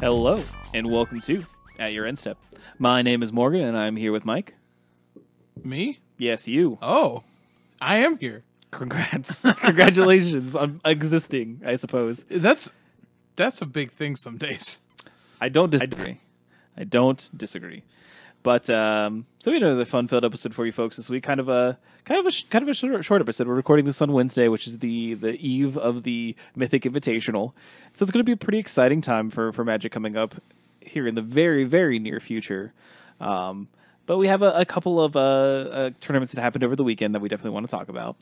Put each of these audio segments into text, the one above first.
Hello, and welcome to At Your End Step. My name is Morgan, and I'm here with Mike. Me? Yes, you. Oh, I am here. Congrats. Congratulations on existing, I suppose. That's a big thing some days. I don't disagree. But so we had another fun-filled episode for you folks this week. Kind of a short episode. We're recording this on Wednesday, which is the eve of the Mythic Invitational. So it's going to be a pretty exciting time for Magic coming up here in the very, very near future. But we have a couple of tournaments that happened over the weekend that we definitely want to talk about.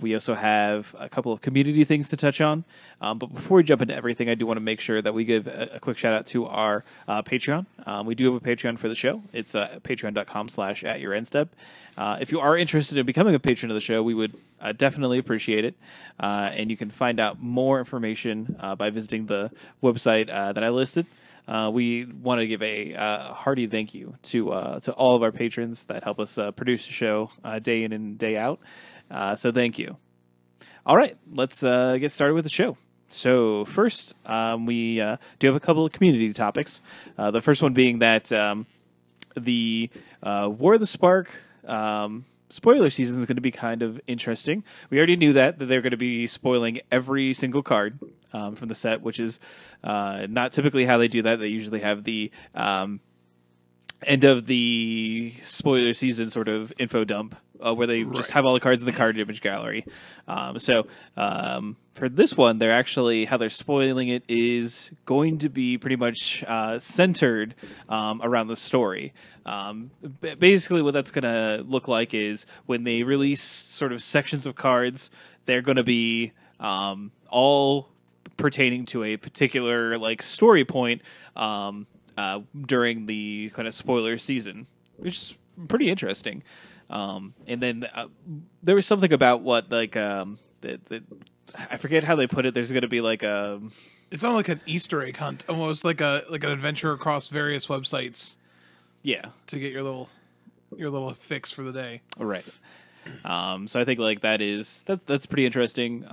We also have a couple of community things to touch on. But before we jump into everything, I do want to make sure that we give a quick shout out to our Patreon. We do have a Patreon for the show. It's patreon.com/atyourendstep. If you are interested in becoming a patron of the show, we would definitely appreciate it. And you can find out more information by visiting the website that I listed. We want to give a hearty thank you to all of our patrons that help us produce the show day in and day out. So thank you. All right, let's get started with the show. So first, we do have a couple of community topics. The first one being that the War of the Spark spoiler season is going to be kind of interesting. We already knew that they're going to be spoiling every single card from the set, which is not typically how they do that. They usually have the end of the spoiler season sort of info dump where they just have all the cards in the card image gallery. So for this one, they're actually, how they're spoiling it is going to be pretty much centered around the story. Basically what that's going to look like is when they release sort of sections of cards, they're going to be all pertaining to a particular like story point during the kind of spoiler season, which is pretty interesting. And then there was something about what like I forget how they put it. There's going to be like a. It's not like an Easter egg hunt, almost like an adventure across various websites. Yeah, to get your little fix for the day. Right. So I think like that's pretty interesting.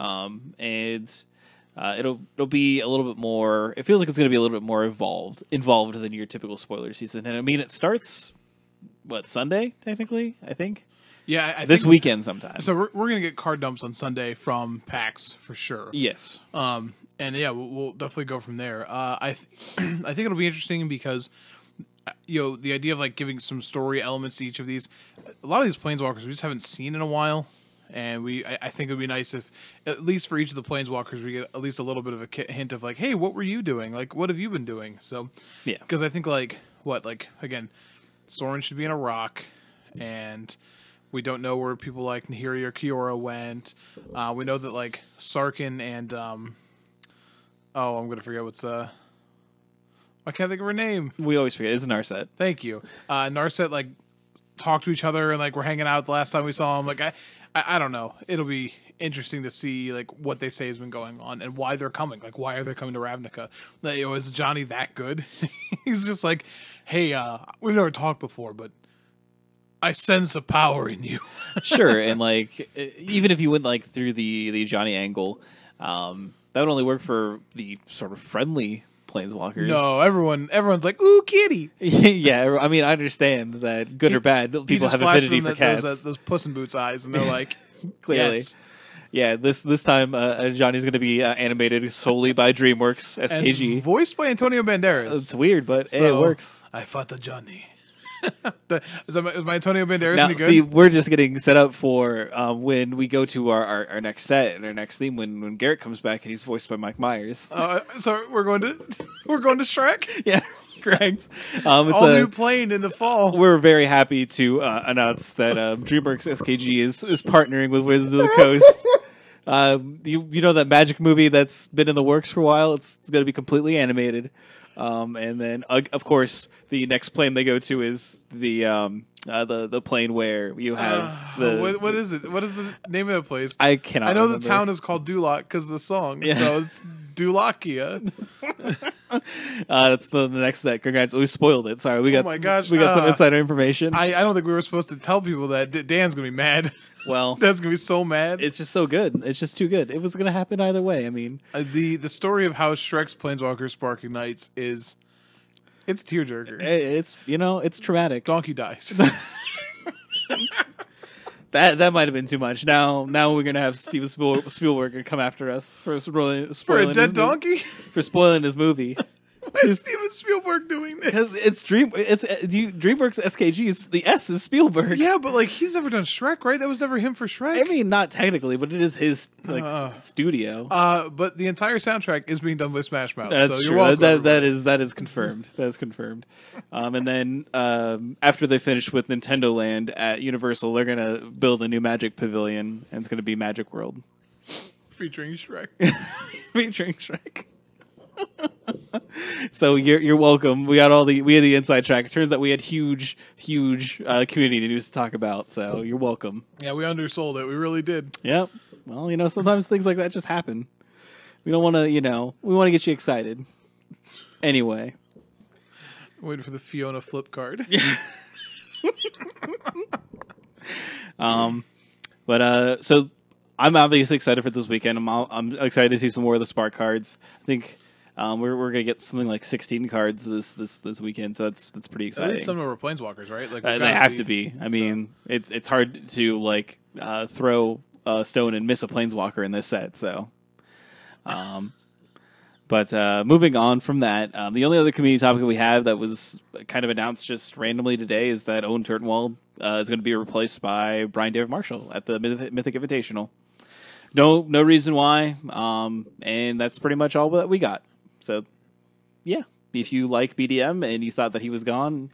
And it'll be a little bit more. It feels like it's going to be a little bit more involved than your typical spoiler season. And I mean, it starts Sunday technically. I think. Yeah, I this think, weekend sometime. So we're gonna get card dumps on Sunday from PAX for sure. Yes. And yeah, we'll definitely go from there. I think it'll be interesting because the idea of like giving some story elements to each of these. A lot of these planeswalkers we just haven't seen in a while. And I think it would be nice if, at least for each of the planeswalkers, we get at least a little bit of a hint of like, hey, what were you doing? Like, what have you been doing? So, yeah, because I think again, Sorin should be in a rock, and we don't know where people like Nahiri or Kiora went. We know that like Sarkhan and I'm gonna forget what's I can't think of her name. We always forget. It's Narset. Thank you. Narset like talked to each other and like we're hanging out the last time we saw him. Like I don't know. It'll be interesting to see like what they say has been going on and why they're coming. Like why are they coming to Ravnica? Like, is Johnny that good? He's just like, hey, we've never talked before, but I sense a power in you. Sure, and like even if you went like through the Johnny angle, that would only work for the sort of friendly planeswalkers. No, everyone's like, ooh, kitty. Yeah, I mean, I understand that good or bad, people have affinity for cats. Those Puss in Boots eyes, and they're like, clearly. Yes. Yeah, this time Johnny's going to be animated solely by DreamWorks SKG, and voiced by Antonio Banderas. It's weird, but it works. I fought the Johnny. Is my Antonio Banderas now, any good? See, we're just getting set up for when we go to our next set and our next theme when Garrett comes back and he's voiced by Mike Myers. So we're going to Shrek. Yeah, correct. It's all new plane in the fall. We're very happy to announce that DreamWorks SKG is partnering with Wizards of the Coast. You know that Magic movie that's been in the works for a while. It's going to be completely animated. And then, of course, the next plane they go to is the plane where you have the... What is it? What is the name of that place? I cannot I know remember. The town is called Duloc because of the song, yeah. so it's Dulakia. That's the next set. Congrats. We spoiled it. Sorry. Oh my gosh. We got some insider information. I don't think we were supposed to tell people that. Dan's going to be mad. Well, Dan's going to be so mad. it's just so good. It's just too good. It was going to happen either way. I mean, the story of how Shrek's Planeswalker Spark ignites it's a tearjerker. it's, it's traumatic. Donkey dies. That might have been too much. Now we're going to have Steven Spielberg come after us for spoiling For a dead his donkey? for spoiling his movie. Why is Steven Spielberg doing this? Because it's DreamWorks SKG. The S is Spielberg. Yeah, but like he's never done Shrek, right? That was never him for Shrek. I mean, not technically, but it is his studio. But the entire soundtrack is being done by Smash Mouth. That's so true. You're welcome, that is confirmed. That is confirmed. And then after they finish with Nintendo Land at Universal, they're gonna build a new Magic Pavilion, and it's gonna be Magic World featuring Shrek. featuring Shrek. So you're welcome. We had the inside track. It turns out we had huge community news to talk about. So you're welcome. Yeah, we undersold it. We really did. Yep. Well, sometimes things like that just happen. We don't want to, we want to get you excited. Anyway, waiting for the Fiona flip card. So I'm obviously excited for this weekend. I'm excited to see some more of the Spark cards. I think we're gonna get something like 16 cards this weekend, so that's pretty exciting. Some of them are Planeswalkers, right? Like they have to be. I mean, it's hard to throw a stone and miss a Planeswalker in this set. So, but moving on from that, the only other community topic we have that was kind of announced just randomly today is that Owen Turtenwald is going to be replaced by Brian David Marshall at the Mythic Invitational. No reason why, and that's pretty much all that we got. So, yeah, if you like BDM and you thought that he was gone,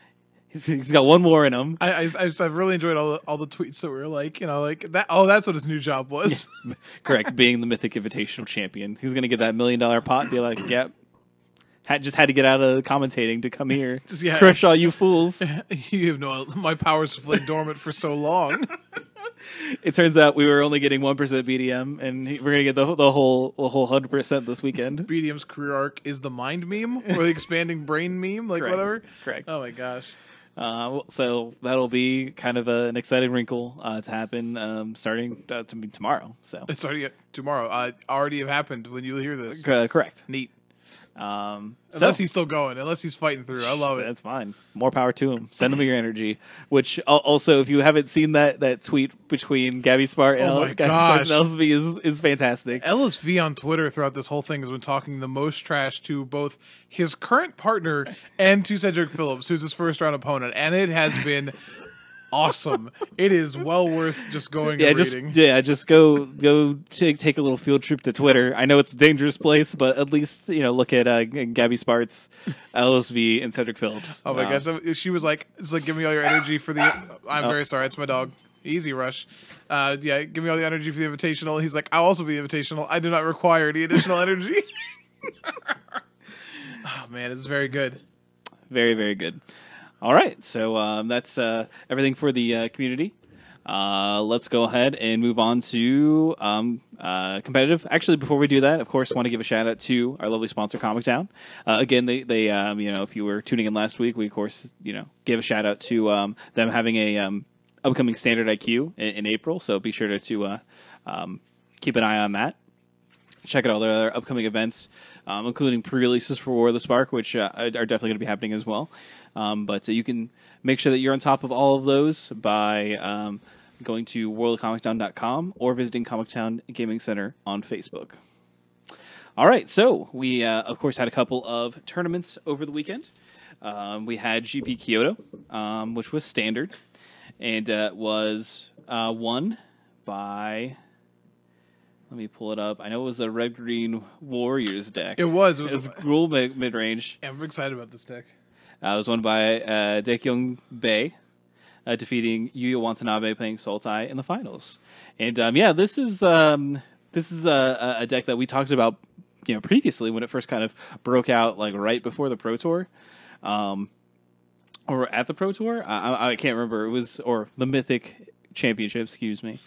he's got one more in him. I've really enjoyed all the tweets that were like that. Oh, that's what his new job was. Yeah, correct, being the Mythic Invitational champion. He's going to get that $1 million pot and be like, yep. Just had to get out of commentating to come here. Crush all you fools. You have my powers have laid dormant for so long. It turns out we were only getting 1% BDM, and we're gonna get the whole 100% this weekend. BDM's career arc is the mind meme or the expanding brain meme, like Correct. whatever. Correct. Oh my gosh. So that'll be kind of an exciting wrinkle to happen starting tomorrow. So it's already tomorrow. Already have happened when you hear this. Correct. Neat. Unless he's still going, unless he's fighting through. I love it. That's fine. More power to him. Send him your energy. Which also, if you haven't seen that tweet between Gabby Smart and LSV is fantastic. LSV on Twitter throughout this whole thing has been talking the most trash to both his current partner and to Cedric Phillips, who's his first round opponent, and it has been awesome. It is well worth just going and reading. Just go take a little field trip to Twitter. I know it's a dangerous place, but at least look at Gabby Spartz, LSV, and Cedric Phillips. Oh my gosh, so she was like, "It's like give me all your energy for the." I'm very sorry, it's my dog. Easy Rush. Give me all the energy for the Invitational. He's like, I'll also be the Invitational. I do not require any additional energy. Oh man, it's very good. Very, very good. All right, so that's everything for the community. Let's go ahead and move on to competitive. Actually, before we do that, of course, want to give a shout out to our lovely sponsor, Comic Town. Again, they if you were tuning in last week, we of course gave a shout out to them having a upcoming Standard IQ in April. So be sure to keep an eye on that. Check out all their other upcoming events, including pre-releases for War of the Spark, which are definitely going to be happening as well. But you can make sure that you're on top of all of those by going to worldofcomictown.com or visiting Comic Town Gaming Center on Facebook. All right, so we, of course, had a couple of tournaments over the weekend. We had GP Kyoto, which was standard, and was won by... Let me pull it up. I know it was a Red-Green Warriors deck. It was. It was Gruul mid-range. Yeah, I'm excited about this deck. It was won by Daekyung Bae, defeating Yuya Watanabe playing Sultai in the finals. And this is a deck that we talked about previously when it first kind of broke out like right before the Pro Tour. Or at the Pro Tour. I can't remember. It was or the Mythic Championship, excuse me.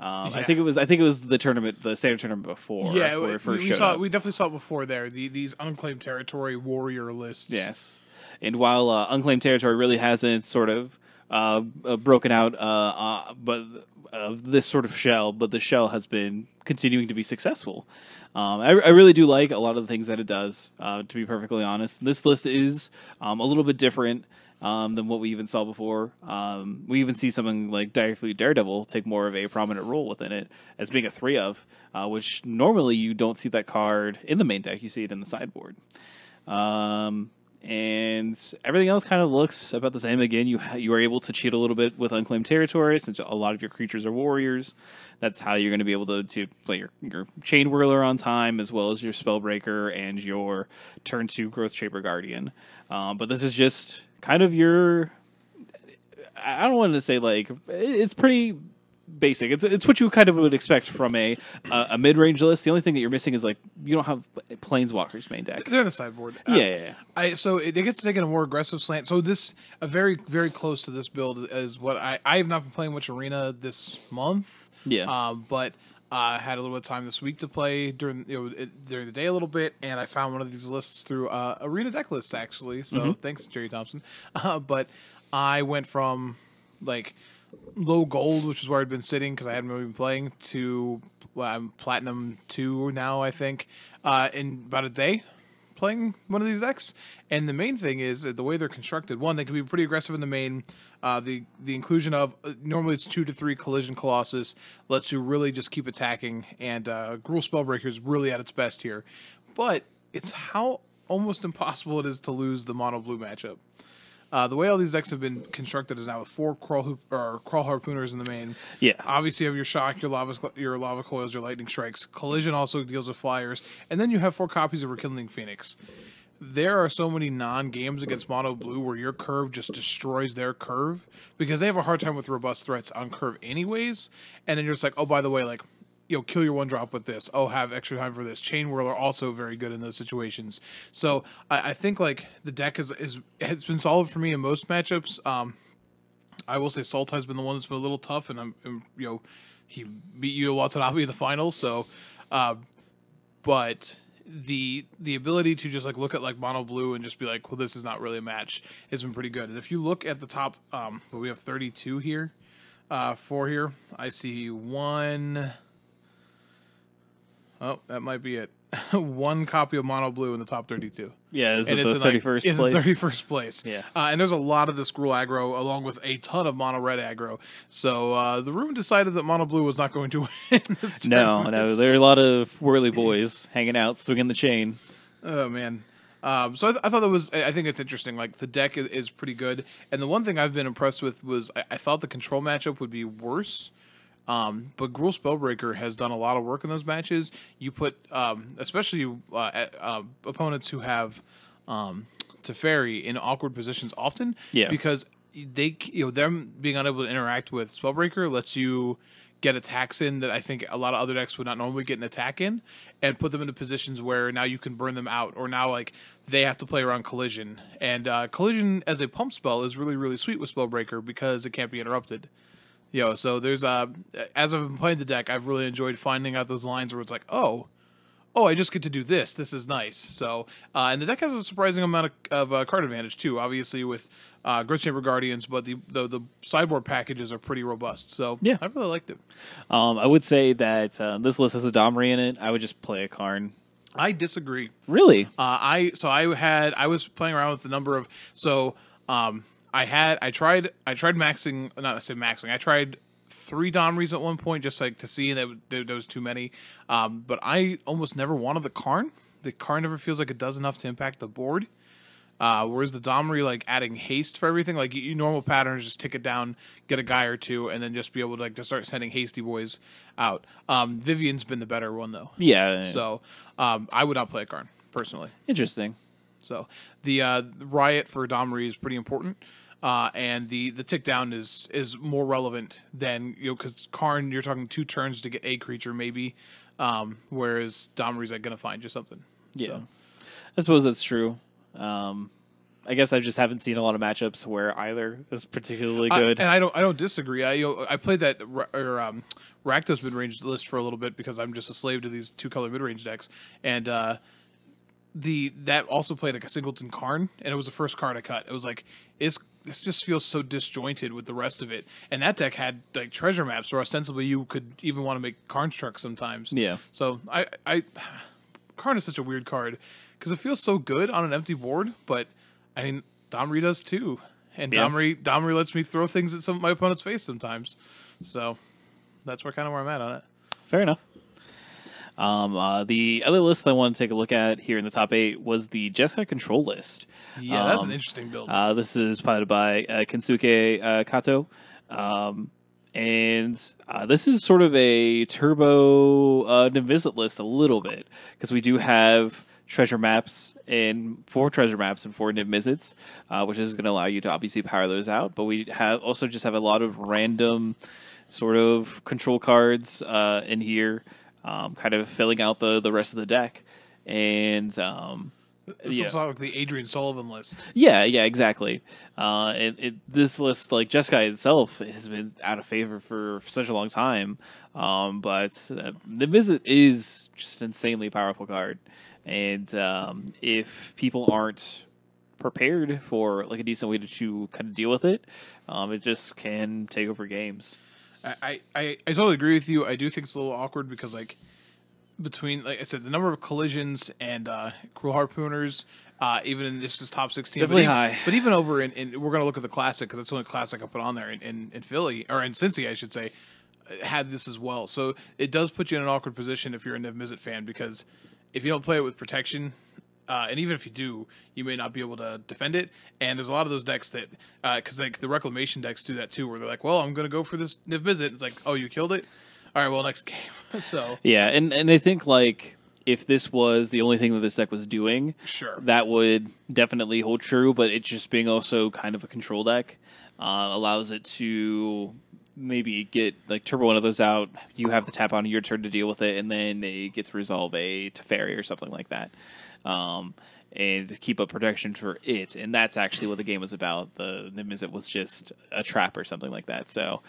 I think it was the tournament, the standard tournament before. Yeah, where it first we showed saw up. we definitely saw it before there. These unclaimed territory warrior lists. Yes, and while unclaimed territory really hasn't sort of broken out, but of this sort of shell, but the shell has been continuing to be successful. I really do like a lot of the things that it does. To be perfectly honest, this list is a little bit different than what we even saw before. We even see something like Direfleet Daredevil take more of a prominent role within it as being a 3 of, which normally you don't see that card in the main deck. You see it in the sideboard. And everything else kind of looks about the same. Again, you are able to cheat a little bit with unclaimed territory since a lot of your creatures are warriors. That's how you're going to be able to play your Chain Whirler on time, as well as your Spellbreaker and your turn 2 Growth Shaper Guardian. But this is just kind of your... I don't want to say, like... It's pretty basic. It's what you kind of would expect from a mid-range list. The only thing that you're missing is, like, you don't have Planeswalker's main deck. They're in the sideboard. Yeah. So it gets to take in a more aggressive slant. So this very very close to this build is what I have not been playing much Arena this month. Yeah. But had a little bit of time this week to play during the day a little bit, and I found one of these lists through Arena deck lists actually. So thanks, Jerry Thompson. But I went from like low gold, which is where I'd been sitting because I hadn't really been playing, to I'm platinum 2 now, I think, in about a day playing one of these decks. And the main thing is that the way they're constructed, one, they can be pretty aggressive in the main. The inclusion of normally it's 2 to 3 Collision Colossus lets you really just keep attacking, and Gruul Spellbreaker is really at its best here. But it's how almost impossible it is to lose the mono blue matchup. The way all these decks have been constructed is now with 4 Crawl Harpooners in the main. Yeah. Obviously, you have your Shock, your Lava Coils, your Lightning Strikes. Collision also deals with Flyers. And then you have 4 copies of Rekindling Phoenix. There are so many non-games against Mono Blue where your curve just destroys their curve because they have a hard time with robust threats on curve anyways. And then you're just like, oh, by the way, like, kill your 1-drop with this. Oh, have extra time for this. Chain Whirler also very good in those situations. So I think like the deck has been solid for me in most matchups. I will say Sultai has been the one that's been a little tough, and he beat Yuta Watanabe in the finals. So, but the ability to just like look at like mono blue and just be like, well, this is not really a match has been pretty good. And if you look at the top, we have 32 here, 4 here. I see 1. Oh, that might be it. 1 copy of Mono Blue in the top 32. Yeah, it's the 31st place. It's the 31st place. Yeah. And there's a lot of this Gruul aggro, along with a ton of Mono Red aggro. So the room decided that Mono Blue was not going to win this tournament. No. There are a lot of whirly boys hanging out, swinging the chain. Oh, man. So I thought that was... I think it's interesting. Like, the deck is pretty good. And the one thing I've been impressed with was I thought the control matchup would be worse. But Gruul Spellbreaker has done a lot of work in those matches. You put, especially opponents who have Teferi in awkward positions often, because they, them being unable to interact with Spellbreaker lets you get attacks in that I think a lot of other decks would not normally get an attack in, and put them into positions where now you can burn them out, or now like they have to play around Collision, and Collision as a pump spell is really really sweet with Spellbreaker because it can't be interrupted. So there's as I've been playing the deck, I've really enjoyed finding out those lines where it's like, oh, I just get to do this. This is nice. So and the deck has a surprising amount of card advantage too. Obviously with Growth Chamber Guardians, but the sideboard packages are pretty robust. So yeah, I really liked it. I would say that this list has a Domri in it. I would just play a Karn. I disagree. Really? I was playing around with the number of I tried maxing, not to say maxing. I tried 3 Domries at one point just like to see, and there was too many. But I almost never wanted the Karn. The Karn never feels like it does enough to impact the board. Whereas the Domri, like adding haste for everything, like you normal patterns, just tick it down, get a guy or two, and then just be able to like to start sending hasty boys out. Vivian's been the better one though. Yeah. So I would not play a Karn personally. Interesting. So the Riot for Domri is pretty important. And the tick down is more relevant than, because Karn, you're talking 2 turns to get a creature maybe, whereas Domri's like going to find you something. Yeah. So. I suppose that's true. Yeah. I guess I just haven't seen a lot of matchups where either is particularly good. And I don't disagree. I played that Rakdos mid range list for a little bit because I'm just a slave to these 2-color mid range decks, and that also played like a Singleton Karn, and it was the first card I cut. It was like this just feels so disjointed with the rest of it, and that deck had like treasure maps where ostensibly you could even want to make Karn trucks sometimes. Yeah. So I Karn is such a weird card because it feels so good on an empty board, but I mean Domri does too, and Yeah. Domri lets me throw things at some of my opponent's face sometimes. So that's where I'm at on it. Fair enough. The other list I want to take a look at here in the top 8 was the Jeskai control list. Yeah, that's an interesting build. This is piloted by Kensuke Kato. And this is sort of a turbo Niv-Mizzet list a little bit, because we do have treasure maps and 4 treasure maps and 4 Niv-Mizzets, which is going to allow you to obviously power those out. But we have also just have a lot of random sort of control cards in here, kind of filling out the rest of the deck. And This looks like the Adrian Sullivan list. yeah, exactly. This list, like Jeskai itself, has been out of favor for such a long time. But the Visit is just an insanely powerful card, and if people aren't prepared for like a decent way to kind of deal with it, it just can take over games. I totally agree with you. I do think it's a little awkward because like between, like I said, the number of collisions and Cruel Harpooners, even in this is top 16. Definitely high. But even over in we're going to look at the Classic because that's the only Classic I put on there in Philly, or in Cincy, I should say, had this as well. So it does put you in an awkward position if you're a Niv-Mizzet fan, because if you don't play it with protection, and even if you do, you may not be able to defend it. And there's a lot of those decks that, because like the Reclamation decks do that too, where they're like, well, I'm going to go for this Niv-Mizzet. It's like, oh, you killed it? All right, well, next game. So Yeah, and I think like if this was the only thing that this deck was doing, sure, that would definitely hold true. But it just being also kind of a control deck allows it to maybe get like turbo one of those out. You have the tap on your turn to deal with it, and then they get to resolve a Teferi or something like that, and to keep up protection for it. And that's actually what the game was about. The Niv-Mizzet was just a trap or something like that. So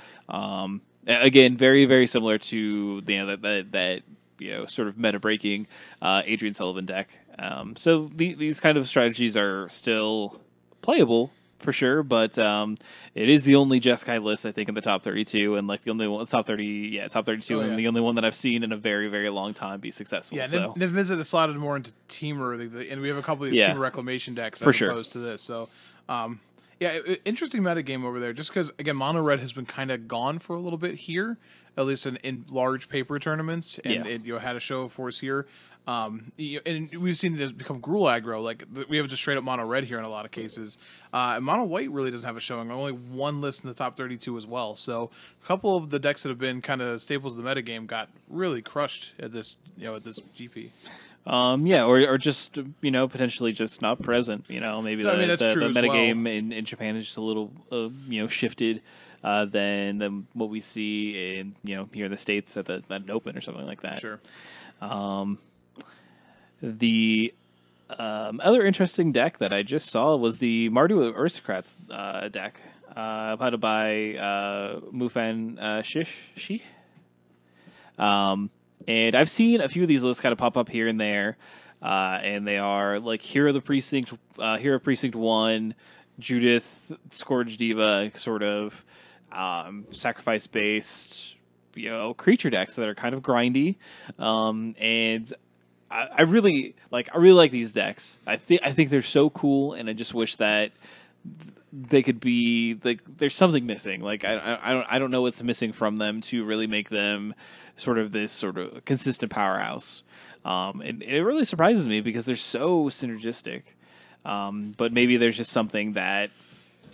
again, very very similar to that sort of meta breaking Adrian Sullivan deck. So these kind of strategies are still playable for sure, but it is the only Jeskai list I think in the top 32, and like the only one top 32, and the only one that I've seen in a very very long time be successful. Yeah, so. Niv-Mizzet is slotted more into Teamer, and we have a couple of these Teamer Reclamation decks as opposed to this. So, interesting metagame over there. Just because again, Mono Red has been kind of gone for a little bit here, at least in large paper tournaments, and it had a show of force here. And we've seen it become Gruul aggro. Like we have just straight up Mono Red here in a lot of cases. And Mono White really doesn't have a showing. Only one list in the top 32 as well. So a couple of the decks that have been kind of staples of the metagame got really crushed at this GP. Or just potentially just not present. Maybe that's true the as metagame well. in Japan is just a little shifted than what we see in here in the States at an Open or something like that. Sure. The other interesting deck that I just saw was the Mardu Aristocrats deck, piloted by Mufan Shi. And I've seen a few of these lists kind of pop up here and there, and they are like Hero Precinct 1, Judith, Scourge Diva, sort of sacrifice based, creature decks that are kind of grindy, and I really like these decks. I think they're so cool, and I just wish that they could be like there's something missing. Like I don't know what's missing from them to really make them sort of this sort of consistent powerhouse. And it really surprises me because they're so synergistic. But maybe there's just something that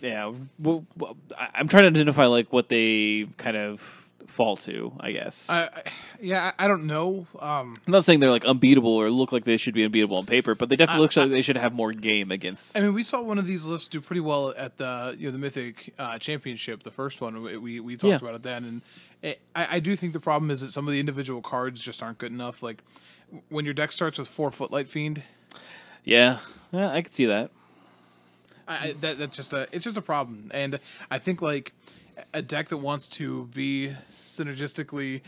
I'm trying to identify like what they kind of fall to, I guess. I don't know. I'm not saying they're like unbeatable or look like they should be unbeatable on paper, but they definitely look like they should have more game against. I mean, we saw one of these lists do pretty well at the the Mythic Championship, the first one. We talked about it then, and I do think the problem is that some of the individual cards just aren't good enough. Like when your deck starts with 4 Footlight Fiend. Yeah, I could see that. That's just a problem, and I think like a deck that wants to be synergistically,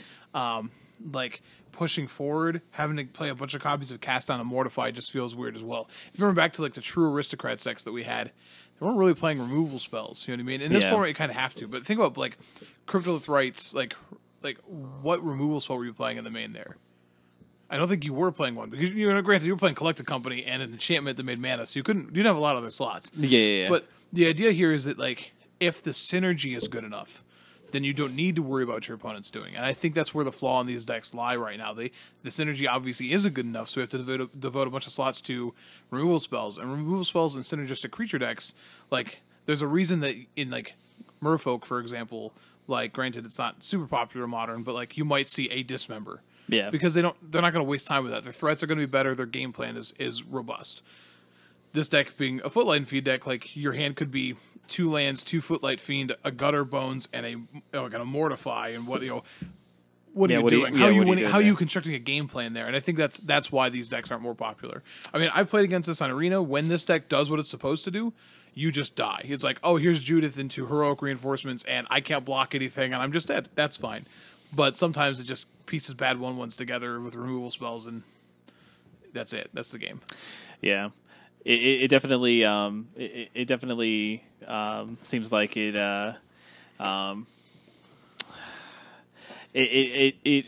like pushing forward, having to play a bunch of copies of Cast Down and Mortify just feels weird as well. If you remember back to like the true Aristocrats decks that we had, they weren't really playing removal spells. You know what I mean? In this format, you kind of have to. But think about like Cryptolith Rites, like what removal spell were you playing in the main there? I don't think you were playing one because granted you were playing Collected Company and an enchantment that made mana, so you didn't have a lot of other slots. Yeah. But the idea here is that like if the synergy is good enough, then you don't need to worry about what your opponent's doing. And I think that's where the flaw in these decks lie right now. The synergy obviously isn't good enough, so we have to devote a bunch of slots to removal spells. And removal spells in synergistic creature decks, like there's a reason that in like Merfolk, for example, like granted it's not super popular in Modern, but like you might see a Dismember. Yeah. Because they're not going to waste time with that. Their threats are going to be better. Their game plan is robust. This deck being a Footlight and Fiend deck, like your hand could be 2 lands, 2 Footlight Fiend, a Gutter Bones, and a Mortify. And what are you doing? How are you constructing a game plan there? And I think that's why these decks aren't more popular. I mean, I played against this on Arena. When this deck does what it's supposed to do, you just die. It's like, oh, here's Judith into Heroic Reinforcements, and I can't block anything, and I'm just dead. That's fine. But sometimes it just pieces bad 1/1s together with removal spells, and that's it. That's the game. Yeah. It definitely seems like it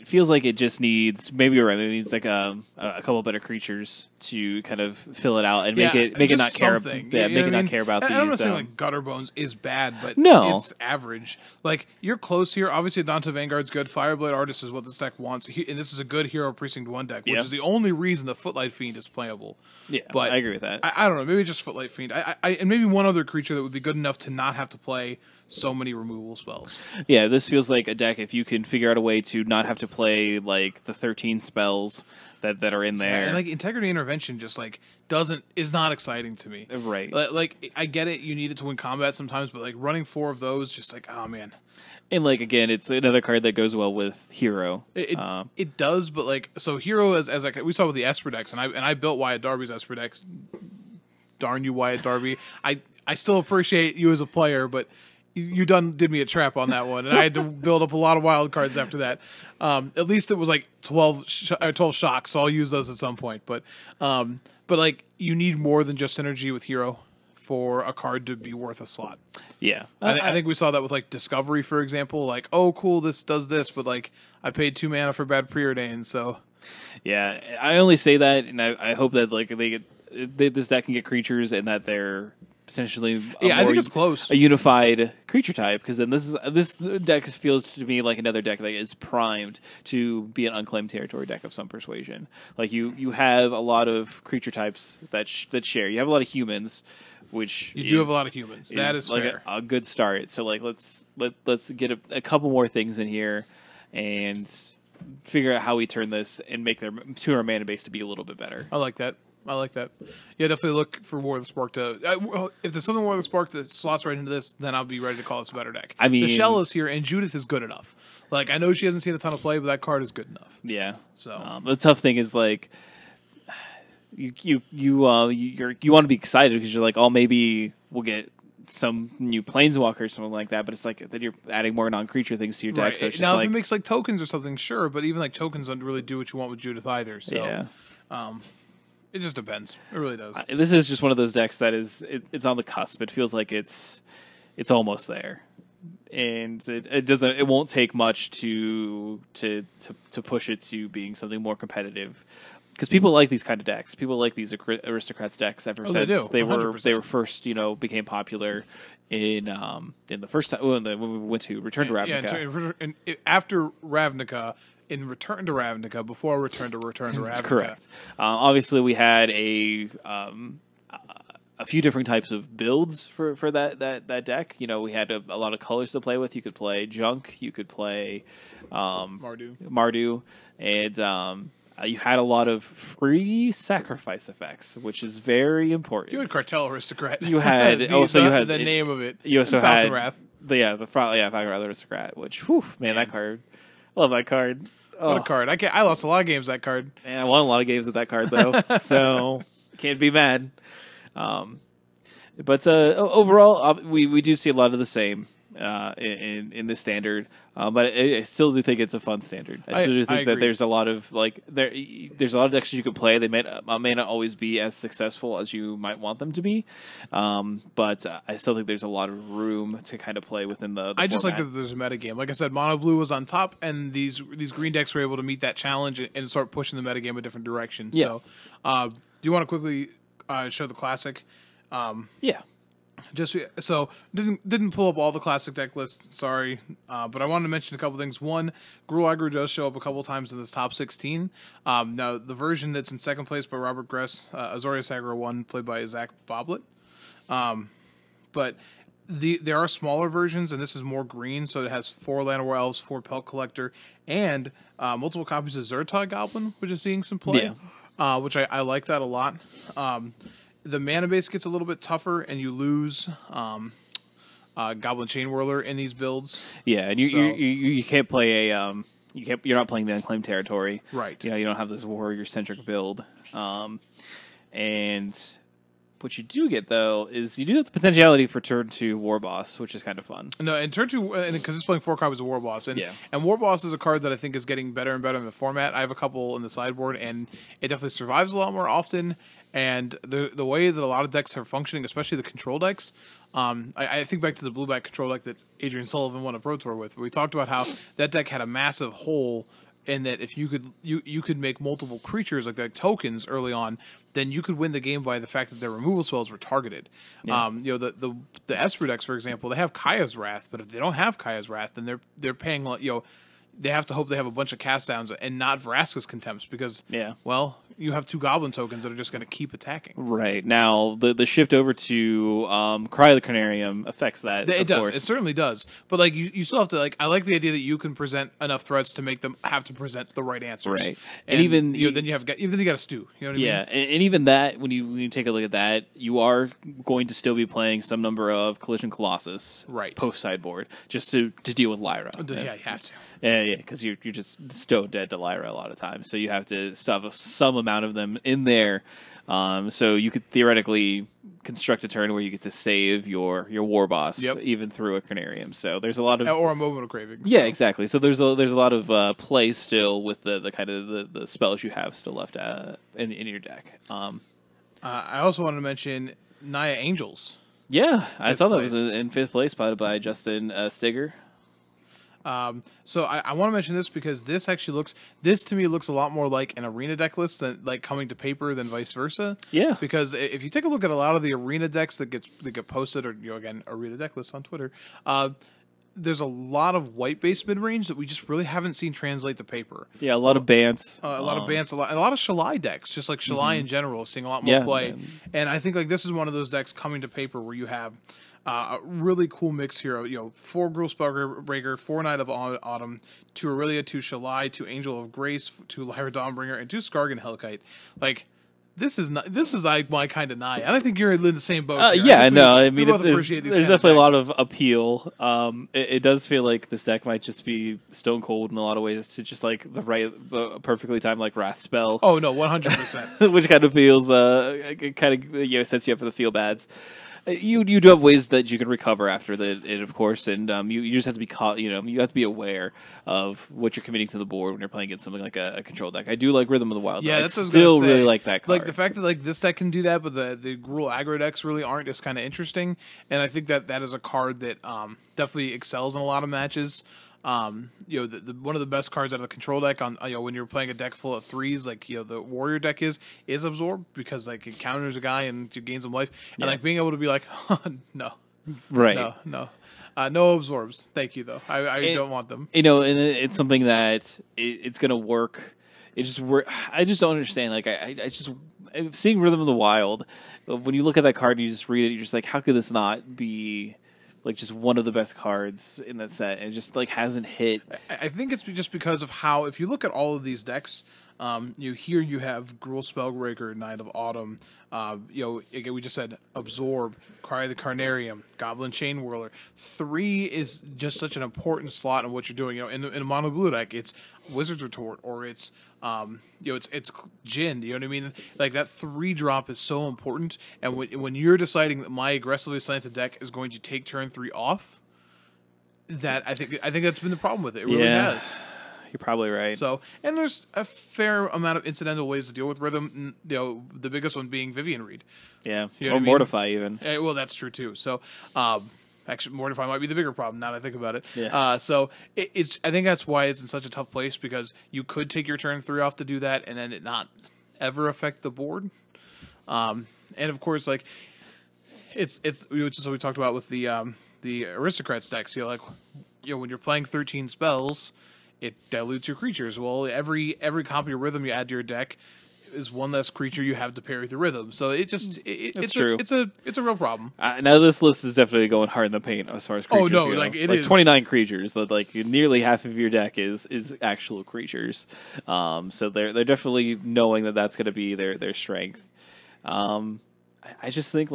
feels like it just needs, maybe you're right, it needs like a couple better creatures to kind of fill it out and make it not care about these. I'm not saying like Gutter Bones is bad, but no, it's average. Like you're close here. Obviously, Adonta Vanguard's good. Fireblade Artist is what this deck wants, and this is a good Hero Precinct 1 deck, which is the only reason the Footlight Fiend is playable. Yeah, but I agree with that. I don't know, maybe just Footlight Fiend. And maybe one other creature that would be good enough to not have to play so many removal spells. Yeah, this feels like a deck if you can figure out a way to not have to play like the 13 spells that are in there. Yeah, and like Integrity Intervention just like is not exciting to me. Right. Like I get it, you need it to win combat sometimes, but like running 4 of those, just like, oh man. And like again, it's another card that goes well with Hero. It does, but like so Hero as like we saw with the Esper decks, and I built Wyatt Darby's Esper decks. Darn you, Wyatt Darby. I still appreciate you as a player, but you did me a trap on that one, and I had to build up a lot of wild cards after that. At least it was like 12 shocks, so I'll use those at some point. But like you need more than just synergy with Hero for a card to be worth a slot. Yeah, I think we saw that with like Discovery, for example. Like, oh, cool, this does this, but like I paid 2 mana for Bad Preordain, so yeah. I only say that, and I hope that like this deck can get creatures, and that they're potentially I think it's close. A unified creature type, because then this deck feels to me like another deck that is primed to be an unclaimed territory deck of some persuasion. Like you have a lot of creature types that share. You have a lot of humans, which you do have a lot of humans. That is like fair. a good start. So like let's get a couple more things in here and figure out how we turn this and make our mana base to be a little bit better. I like that. Yeah, definitely look for War of the Spark if there's something War of the Spark that slots right into this, then I'll be ready to call this a better deck. I mean, the Shell is here, and Judith is good enough. Like, I know she hasn't seen a ton of play, but that card is good enough. Yeah. So the tough thing is like you want to be excited because you're like, oh, maybe we'll get some new Planeswalker or something like that, but it's like then you're adding more non-creature things to your deck. Right. So it's now, just if it makes like tokens or something, sure, but even like tokens don't really do what you want with Judith either. So yeah. It just depends. It really does. This is just one of those decks that it's on the cusp. It feels like it's almost there, and it won't take much to push it to being something more competitive. Because people like these kind of decks. People like these Aristocrats decks ever since they were first became popular in the first time when we went to Return to Ravnica. Yeah, and after Ravnica. In Return to Ravnica, before Return to Ravnica. Correct. Obviously, we had a few different types of builds for that deck. You know, we had a lot of colors to play with. You could play Junk. You could play Mardu. And you had a lot of free sacrifice effects, which is very important. You had Cartel Aristocrat. You had you had the name of it. You also had Falconwrath. Falconwrath Aristocrat. Which, that card. Love that card. What a card! I lost a lot of games with that card. Man, I won a lot of games with that card though, so can't be mad. But overall, we do see a lot of the same in the standard, but I still do think it's a fun standard. I still do think that there's a lot of there's a lot of decks you could play. They may not always be as successful as you might want them to be, but I still think there's a lot of room to kind of play within the I just format. like that there's a metagame. Like I said, Mono Blue was on top, and these green decks were able to meet that challenge and start pushing the metagame a different direction. Yeah. So, do you want to quickly show the classic? Yeah. Just so didn't pull up all the classic deck lists. Sorry, but I wanted to mention a couple things. One, Gruul Aggro does show up a couple times in this top 16. Now the version that's in second place by Robert Gress, Azorius Aggro 1, played by Zach Boblet. But there are smaller versions, and this is more green, so it has 4 Llanowar Elves, 4 Pelt Collector, and multiple copies of Zertog Goblin, which is seeing some play. Which I like that a lot. The mana base gets a little bit tougher, and you lose Goblin Chain Whirler in these builds. Yeah, and you can't play you're not playing the Unclaimed Territory. Right. You don't have this warrior-centric build. And what you do get, though, is you do have the potentiality for turn 2 War Boss, which is kind of fun. No, and turn 2, because it's playing 4 copies of War Boss. And War Boss is a card that I think is getting better and better in the format. I have a couple in the sideboard, and it definitely survives a lot more often. And the way that a lot of decks are functioning, especially the control decks, I think back to the blue-black control deck that Adrian Sullivan won a Pro Tour with. We talked about how that deck had a massive hole in that if you could make multiple creatures like tokens early on, then you could win the game by the fact that their removal spells were targeted. Yeah. The Esper decks, for example, they have Kaya's Wrath, but if they don't have Kaya's Wrath, then they're paying they have to hope they have a bunch of cast downs and not Vraska's Contempts because you have 2 goblin tokens that are just going to keep attacking. Right. Now, the shift over to Cry of the Canarium affects that, It does. course. It certainly does. But, you still have to, I like the idea that you can present enough threats to make them have to present the right answers. Right. And even then you got a stew. You know what I mean? Yeah, and even that, when you take a look at that, you are going to still be playing some number of Collision Colossus post-sideboard just to deal with Lyra. Yeah, you have to. Yeah, because you're just stone dead to Lyra a lot of times, so you have to stuff some amount of them in there. So you could theoretically construct a turn where you get to save your War Boss even through a Canarium. So there's a lot of or a Moment of Craving. Yeah, exactly. So there's a lot of play still with the kind of the spells you have still left in your deck. I also wanted to mention Naya Angels. Yeah, I saw that was in 5th place, spotted by Justin Stigger. So I want to mention this because this to me looks a lot more like an arena deck list than coming to paper than vice versa. Yeah. Because if you take a look at a lot of the arena decks that get posted or again arena deck lists on Twitter, there's a lot of white based mid range that we just really haven't seen translate to paper. Yeah, a lot of Bants. A lot of Shalai decks, just like Shalai in general, seeing a lot more play. Man. And I think this is one of those decks coming to paper where you have a really cool mix here. 4 Gruul Spellbreaker, 4 Knight of Autumn, 2 Aurelia, 2 Shalai, 2 Angel of Grace, 2 Lyra Dawnbringer, and 2 Skargan Hellkite. This is my kind of Naya. And I think you're in the same boat. I mean, there's definitely a lot of appeal. It does feel like this deck might just be stone cold in a lot of ways to just the perfectly timed Wrath spell. Oh no, 100%. Which kind of feels sets you up for the feel bads. You do have ways that you can recover after it, of course, and you just have to be caught. You have to be aware of what you're committing to the board when you're playing against something like a control deck. I do like Rhythm of the Wild. Yeah, that's what I was still really like that card. The fact that this deck can do that, but the Gruul aggro decks really aren't, is kind of interesting. And I think that is a card that definitely excels in a lot of matches. One of the best cards out of the control deck on when you're playing a deck full of 3s, the warrior deck is Absorb, because it counters a guy and you gain some life, and being able to be no, right, no absorbs. Thank you though. I don't want them. And it's something that it's gonna work. It just work. I just don't understand. Seeing Rhythm of the Wild, when you look at that card, and you just read it, you're just like, how could this not be just one of the best cards in that set, and it just hasn't hit. I think it's just because of how, if you look at all of these decks, Here you have Gruul Spellbreaker, Knight of Autumn. Again, we just said Absorb, Cry of the Carnarium, Goblin Chain Whirler. 3 is just such an important slot in what you're doing. In a mono blue deck, it's Wizard's Retort, or it's it's Jin. You know what I mean? Like that 3-drop is so important. And when you're deciding that my aggressively slanted deck is going to take turn 3 off, that I think that's been the problem with it. It really has. You're probably right. So, and there's a fair amount of incidental ways to deal with rhythm. The biggest one being Vivian Reed. Yeah, you know or Mortify even. Well, that's true too. So, actually, Mortify might be the bigger problem now that I think about it. Yeah. So it's. I think that's why it's in such a tough place, because you could take your turn 3 off to do that, and then it not ever affect the board. And of course, like it's which is what we talked about with the Aristocrats decks. When you're playing 13 spells, it dilutes your creatures. Well, every copy of Rhythm you add to your deck is one less creature you have to pair with your Rhythm. So it's true. It's a real problem. Now this list is definitely going hard in the paint as far as creatures go. It is 29 creatures. That nearly half of your deck is actual creatures. So they're definitely knowing that that's going to be their strength. I just think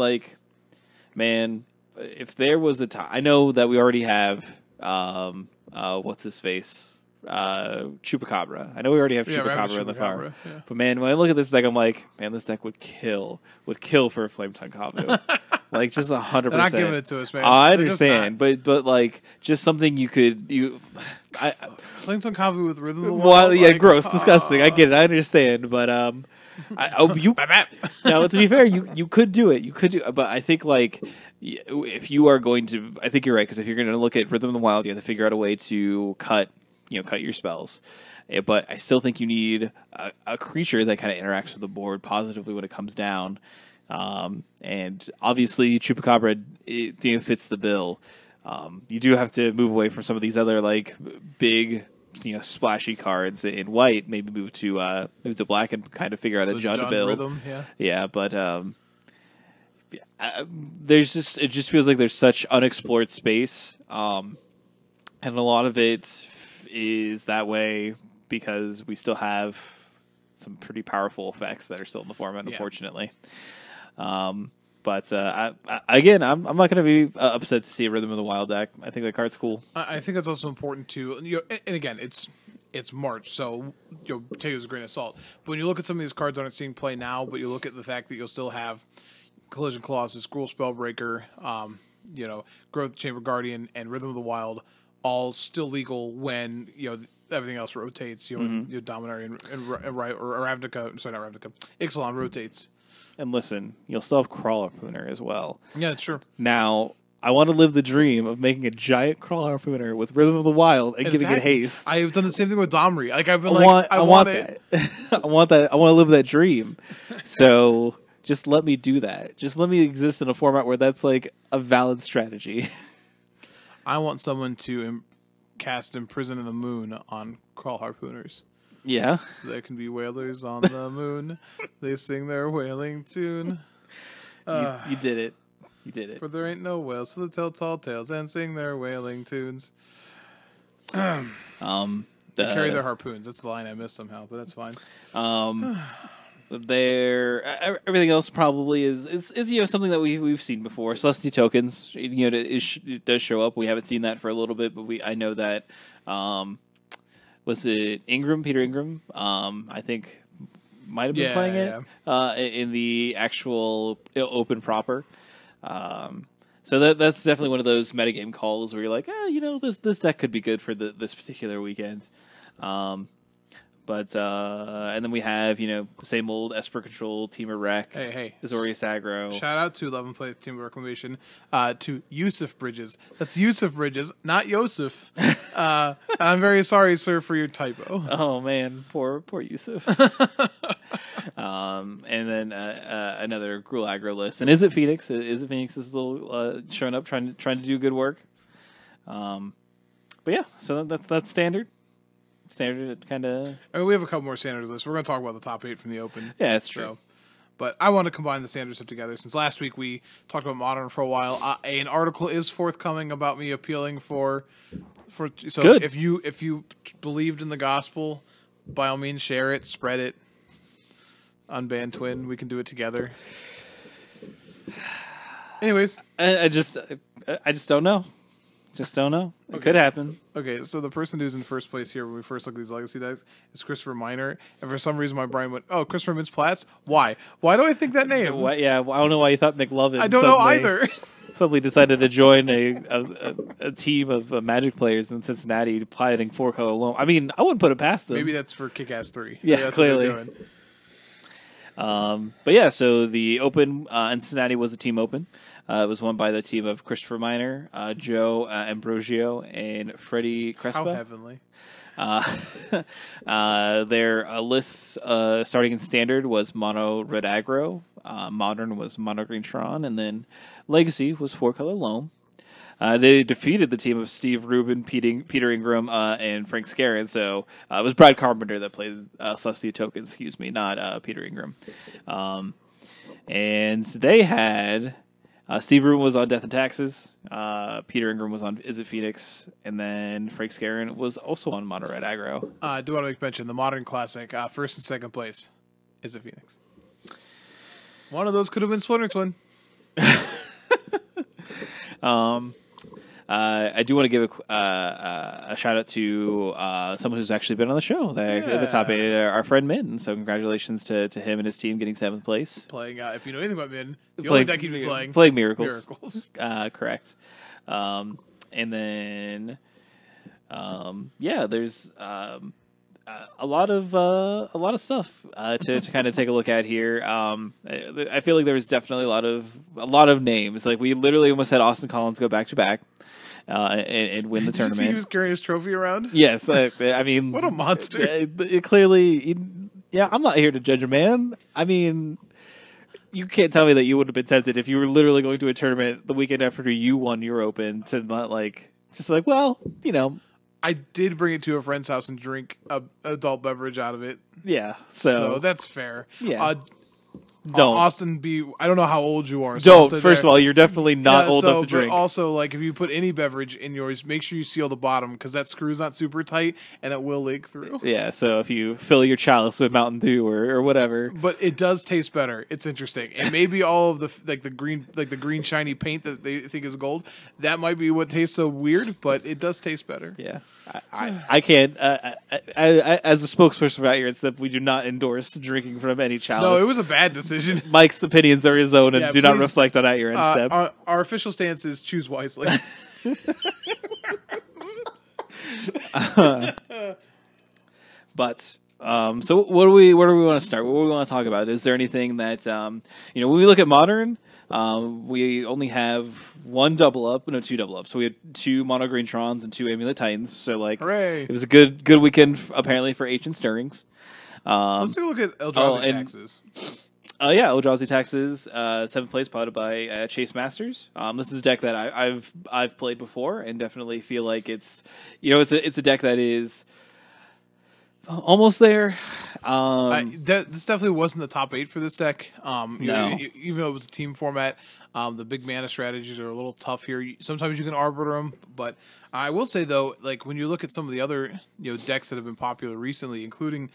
man, if there was a time, I know that we already have what's his face. Chupacabra. I know we already have Chupacabra in the fire. Yeah. But man, when I look at this deck, I'm like, man, this deck would kill for a Flametongue Kavu. Just 100%. They're not giving it to us, man. I understand, but just something Flametongue Kavu with Rhythm of the Wild. Yeah, gross, disgusting. I get it. I understand, but now to be fair, you could do it. You could do, but I think if you are going to, I think you're right, because if you're going to look at Rhythm of the Wild, you have to figure out a way to cut your spells. But I still think you need a creature that kind of interacts with the board positively when it comes down. And obviously, Chupacabra fits the bill. You do have to move away from some of these other big, splashy cards in white. Maybe move to black and kind of figure out a Jund build. Rhythm, yeah. Yeah, but it just feels like there's such unexplored space, and a lot of it is that way because we still have some pretty powerful effects that are still in the format, unfortunately. But again, I'm not going to be upset to see a Rhythm of the Wild deck. I think that card's cool. I think that's also important too. And again, it's March, so take it as a grain of salt. But when you look at some of these cards aren't seeing play now, but you look at the fact that you'll still have Collision Colossus, Gruul Spellbreaker, Growth Chamber Guardian, and Rhythm of the Wild, all still legal when everything else rotates. Dominaria and Ravnica. Sorry, not Ravnica. Ixalan rotates. And listen, you'll still have Crawl Harpooner as well. Yeah, sure. Now, I want to live the dream of making a giant Crawl Harpooner with Rhythm of the Wild and giving it haste. I've done the same thing with Domri. I've been I want it. I want that. I want to live that dream. So just let me do that. Just let me exist in a format where that's a valid strategy. I want someone to cast Imprison in the Moon on Crawl Harpooners. Yeah. So there can be whalers on the moon. They sing their whaling tune. You did it. You did it. For there ain't no whales, so they tell tall tales and sing their whaling tunes. They carry their harpoons. That's the line I missed somehow, but that's fine. Everything else probably is something that we've seen before. Celestia tokens, it does show up. We haven't seen that for a little bit, but I know that was it Peter Ingram? I think might have been playing it in the actual open proper. So that's definitely one of those metagame calls where you're like, this deck could be good for this particular weekend. But and then we have the same old Esper Control, Team of Rec, Azorius Aggro. Shout out to 11th place Team of Reclamation, to Yusuf Bridges. That's Yusuf Bridges, not Yosef. I'm very sorry, sir, for your typo. Oh man, poor Yusuf. And then another Gruul Aggro list. And is it Phoenix? Is it Phoenix is still showing up, trying to do good work? But yeah, so that's standard. Standard kind of. We have a couple more standards lists. We're going to talk about the top 8 from the open. Yeah, that's true. But I want to combine the standard stuff together. Since last week we talked about Modern for a while, an article is forthcoming about me appealing for. So good. if you believed in the gospel, by all means, share it, spread it. Unbanned Twin, we can do it together. Anyways, I just don't know. Just don't know. It could happen. okay, so the person who's in first place here when we first looked at these legacy decks is Christopher Miner, and for some reason my brain went, "Oh, Christopher Mintz-Platz? Why? Why do I think that name? What, yeah, I don't know why you thought McLovin. I don't know either." Suddenly decided to join a team of Magic players in Cincinnati, piloting 4-color loan. I mean, I wouldn't put it past them. Maybe that's for Kick-Ass 3. Yeah, that's clearly. What they're doing. But yeah, so the Open in Cincinnati was a team open. It was won by the team of Christopher Miner, Joe Ambrosio, and Freddie Crespo. How heavenly. Their lists starting in Standard was Mono Red Aggro, Modern was Mono Green Tron, and then Legacy was 4-color Loam. They defeated the team of Steve Rubin, Peter Ingram, and Frank Scarron. So it was Brad Carpenter that played Celestia Tokens, excuse me, not Peter Ingram. And they had Steve Rubin was on Death and Taxes. Peter Ingram was on Is It Phoenix, and then Frank Scarron was also on Mono Red Aggro. I do want to make mention the Modern Classic, first and second place, Is It Phoenix. One of those could have been Splinter Twin. I do want to give a shout out to someone who's actually been on the show. The top 8, our friend Min. So congratulations to him and his team getting 7th place. Playing, if you know anything about Min, only deck he'd be playing. Playing Miracles. Miracles. Correct. And then, there's a lot of stuff to kind of take a look at here. I feel like there was definitely a lot of names. Like we literally almost had Austin Collins go back to back and win the tournament. He was carrying his trophy around. Yes, I mean, what a monster! It clearly, I'm not here to judge a man. I mean, you can't tell me that you would have been tempted if you were literally going to a tournament the weekend after you won your Open to not well, I did bring it to a friend's house and drink an adult beverage out of it. Yeah, so that's fair. Yeah. Don't Austin B. I don't know how old you are. So don't. First of all, you're definitely not old enough to drink. But also, if you put any beverage in yours, make sure you seal the bottom because that screw's not super tight and it will leak through. Yeah. So if you fill your chalice with Mountain Dew or whatever, but it does taste better. It's interesting, and maybe all of the green shiny paint that they think is gold, that might be what tastes so weird. But it does taste better. Yeah. I can't. I, as a spokesperson for here, it's that we do not endorse drinking from any chalice. No, it was a bad decision. Mike's opinions are his own and do not reflect on At Your End Step. Our official stance is choose wisely. But so where do we want to start? What do we want to talk about? Is there anything that when we look at Modern? We only have two double ups. So we had 2 Mono Green Trons and 2 Amulet Titans. So hooray. It was a good weekend apparently for Ancient Stirrings. Let's take a look at Eldrazi Taxes. Eldrazi Taxes, 7th place, piloted by Chase Masters. This is a deck that I've played before and definitely feel like it's a deck that is almost there. This definitely wasn't the top 8 for this deck. No. Even though it was a team format, the big mana strategies are a little tough here. Sometimes you can arbiter them, but I will say though, when you look at some of the other decks that have been popular recently, including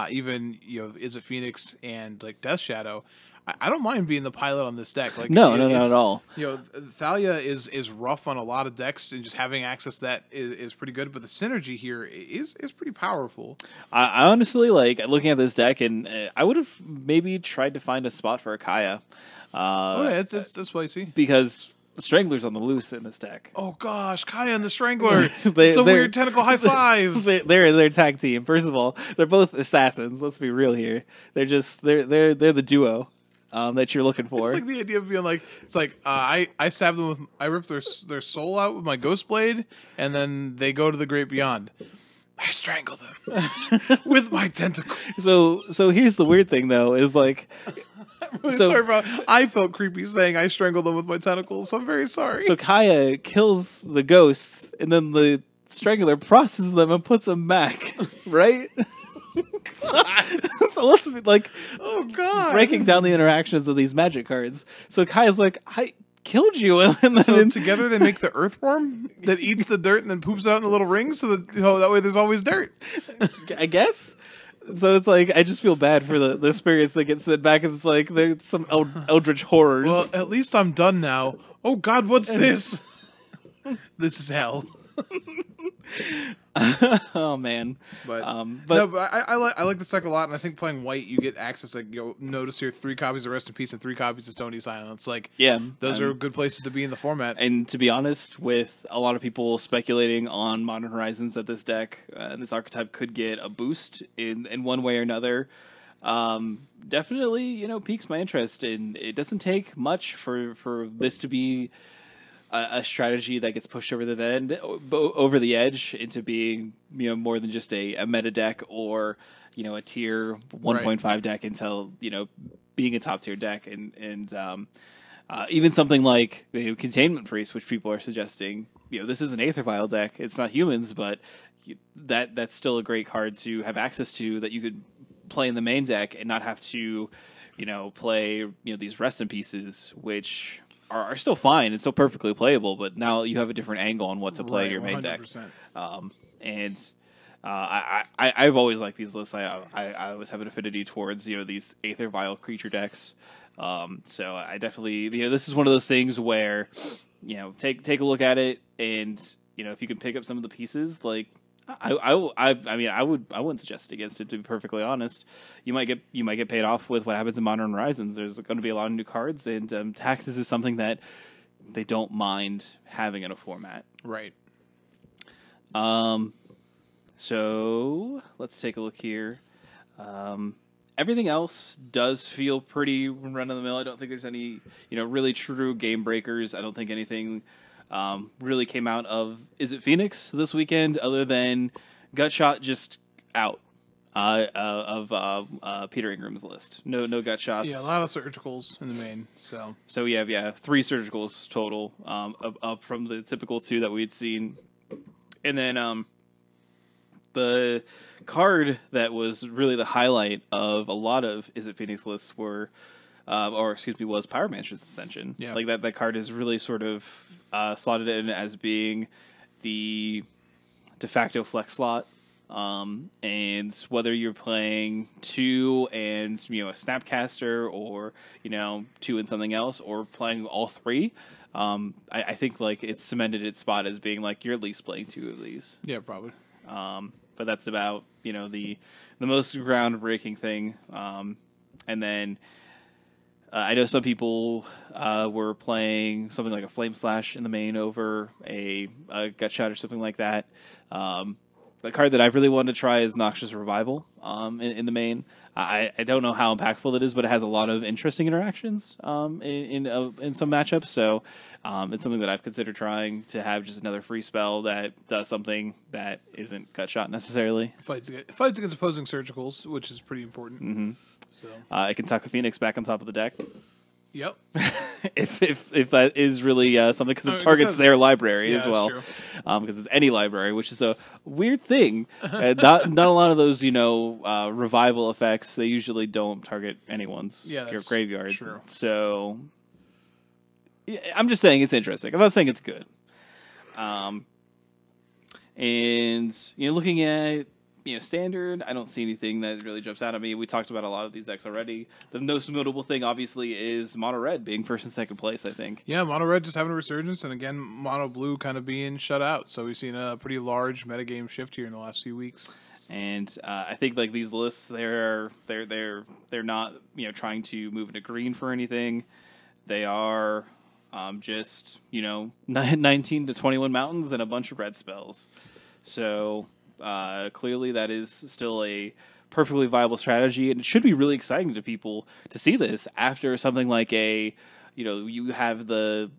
even Is It Phoenix and Death Shadow, I don't mind being the pilot on this deck. No, not at all. Thalia is rough on a lot of decks, and just having access to that is pretty good. But the synergy here is pretty powerful. I honestly looking at this deck, and I would have maybe tried to find a spot for a Kaya. That's spicy because the Strangler's on the loose in this deck. Oh gosh, Kaya and the Strangler. Some weird tentacle high fives. They're tag team. First of all, they're both assassins. Let's be real here. They're the duo that you're looking for. It's the idea of being I stab them I rip their soul out with my ghost blade, and then they go to the great beyond. I strangle them with my tentacle. So here's the weird thing though, is I'm really sorry, bro. I felt creepy saying I strangled them with my tentacles, so I'm very sorry. So Kaya kills the ghosts, and then the Strangler processes them and puts them back, right? So let's be oh god, breaking down the interactions of these magic cards. So Kaya's I killed you, and then together they make the earthworm that eats the dirt and then poops out in the little rings, so that way there's always dirt. I guess. So it's like I just feel bad for the spirits that get sent back, and it's like there's some eldritch horrors. Well, at least I'm done now. Oh God, what's this? This is hell. Oh man, But but no, but I like this deck a lot, and I think playing white, you get access. Like you'll notice here, 3 copies of Rest in Peace and 3 copies of Stony Silence. Like yeah, those are good places to be in the format. And to be honest, with a lot of people speculating on Modern Horizons that this deck and this archetype could get a boost in one way or another, definitely piques my interest. And it doesn't take much for this to be a strategy that gets pushed over the edge into being more than just a meta deck or a tier 1.5 deck until being a top tier deck and even something like Containment Priest, which people are suggesting. This is an Aether Vial deck. It's not humans, but that's still a great card to have access to that you could play in the main deck and not have to play these Rest in Pieces, which are still fine and still perfectly playable, but now you have a different angle on what to play in your main 100%. Deck. I've always liked these lists. I always have an affinity towards these Aether Vial creature decks. So I definitely this is one of those things where take a look at it, and if you can pick up some of the pieces, like I wouldn't suggest against it, to be perfectly honest. You might get paid off with what happens in Modern Horizons. There's going to be a lot of new cards, and taxes is something that they don't mind having in a format. Right. So let's take a look here. Everything else does feel pretty run of the mill. I don't think there's any really true game breakers. I don't think anything really came out of Izzet Phoenix this weekend, other than Gutshot just out of Peter Ingram's list. No gut shots. Yeah, a lot of surgicals in the main. So we have 3 surgicals total, up from the typical 2 that we'd seen, and then the card that was really the highlight of a lot of Izzet Phoenix lists was Pyromancer's Ascension. Yeah. Like that card is really sort of slotted in as being the de facto flex slot. And whether you're playing 2 and a Snapcaster, or 2 and something else, or playing all 3, I think like it's cemented its spot as being like you're at least playing 2 of these. Yeah, probably. But that's about the most groundbreaking thing. And then I know some people were playing something like a Flame Slash in the main over a Gut Shot or something like that. The card that I really wanted to try is Noxious Revival in the main. I don't know how impactful it is, but it has a lot of interesting interactions in some matchups. So it's something that I've considered trying, to have just another free spell that does something that isn't Gut Shot necessarily. Fights against opposing surgicals, which is pretty important. Mm-hmm. So I can tuck a Phoenix back on top of the deck. Yep. if that is really something, because it targets their library as well, because it's any library, which is a weird thing. Not a lot of those revival effects. They usually don't target anyone's graveyard. True. So I'm just saying it's interesting. I'm not saying it's good. And looking at standard, I don't see anything that really jumps out at me. We talked about a lot of these decks already. The most notable thing, obviously, is Mono Red being first and second place, I think. Yeah, Mono Red just having a resurgence, and again, Mono Blue kind of being shut out. So we've seen a pretty large metagame shift here in the last few weeks. And I think like these lists, they're not trying to move into green for anything. They are just 19 to 21 mountains and a bunch of red spells. So clearly that is still a perfectly viable strategy, and it should be really exciting to people to see this after something like you have the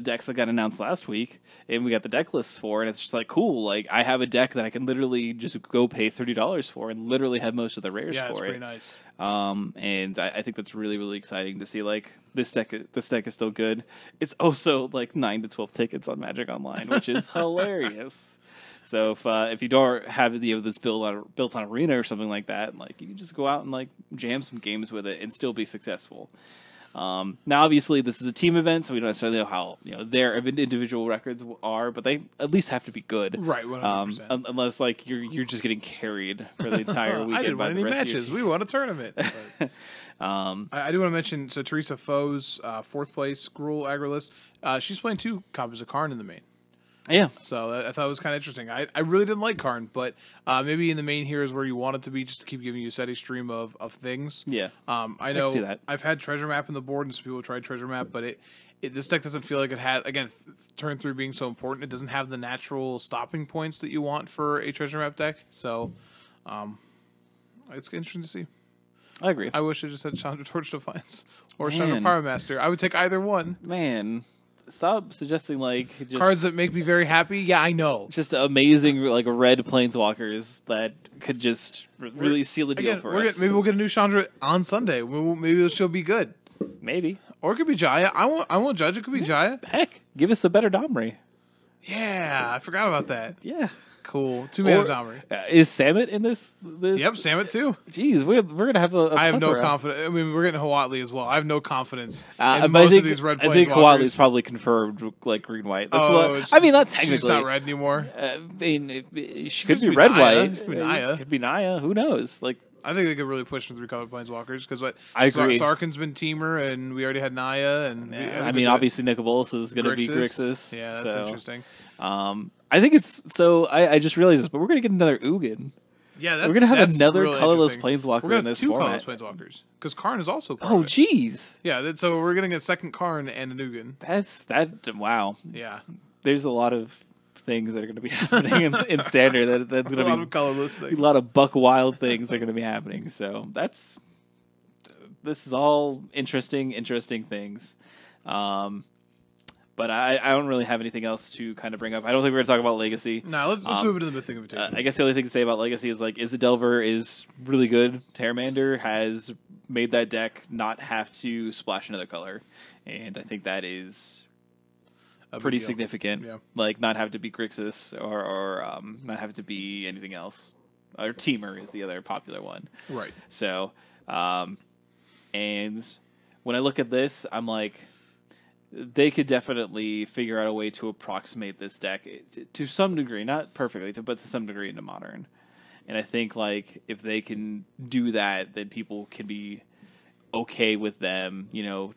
decks that got announced last week, and we got the deck lists for, and it's just like cool. Like I have a deck that I can literally just go pay $30 for, and literally have most of the rares for it. Yeah, it's pretty nice. And I think that's really, really exciting to see. Like this deck is still good. It's also like 9 to 12 tickets on Magic Online, which is hilarious. So if you don't have this built on Arena or something like that, like you can just go out and like jam some games with it and still be successful. Now, obviously, this is a team event, so we don't necessarily know how their individual records are, but they at least have to be good, Right, 100%. Unless like you're just getting carried for the entire weekend. I didn't by win the any rest of your matches. team. We won a tournament. But, I do want to mention, so Teresa Foes, 4th place, Gruel Agrilist. She's playing 2 copies of Karn in the main. Yeah. So I thought it was kind of interesting. I really didn't like Karn, but maybe in the main here is where you want it to be, just to keep giving you a steady stream of things. Yeah. I know see that. I've had Treasure Map on the board, and some people tried Treasure Map, but this deck doesn't feel like it had, again, turn 3 being so important, it doesn't have the natural stopping points that you want for a Treasure Map deck. So it's interesting to see. I agree. I wish I just had Chandra Torch Defiance or Chandra Power Master. I would take either one. Man, stop suggesting like just Cards that make me very happy. Yeah, I know. just amazing like red planeswalkers that could just really seal the deal Again, for us. maybe we'll get a new Chandra on Sunday. Maybe she'll be good. Maybe. Or it could be Jaya. I won't judge. It could be Jaya. Heck, give us a better Domri. Yeah, I forgot about that. Yeah. Cool. 2 mana Or- Domri. Is Samit in this? Yep, Samit too. Jeez, we're gonna have a I have no plethora. confidence. I mean, we're getting Hawatli as well. I have no confidence in But most I think, of these red I think planeswalkers. Kawali's probably confirmed like green white. That's Oh, I mean, not she's technically. not red anymore. I mean, she could Could be be red Naya. white. Could be Naya. Could be Naya. Who knows? Like, I think they could really push for 3-color planeswalkers because I agree. Sarkin's been Teamer, and we already had Naya, and I mean, obviously Nicol Bolas is going to be Grixis. Yeah, that's so, interesting. I think it's so. I just realized this, but we're going to get another Ugin. Yeah, that's, We're gonna have that's another really colorless interesting. planeswalker We're gonna in have this 2 format. colorless planeswalkers because Karn is also part Oh, of it. jeez, Yeah, so we're getting a second Karn and an Ugin. that's that. Wow, Yeah, there's a lot of things that are going to be happening in standard. That's a going lot to of colorless be things. a lot of buck wild things are going to be happening. So this is all interesting things. But I don't really have anything else to kind of bring up. I don't think we're going to talk about Legacy. No, let's move into the Mythic Invitation. I guess the only thing to say about Legacy is like Delver is really good. Terramander has made that deck not have to splash another color, and I think that is A big pretty deal. significant. Yeah. Like not have to be Grixis or not have to be anything else. Or Teamer is the other popular one. Right. So, and when I look at this, I'm like, they could definitely figure out a way to approximate this deck to some degree, not perfectly, but to some degree into Modern. And I think like if they can do that, then people can be okay with them,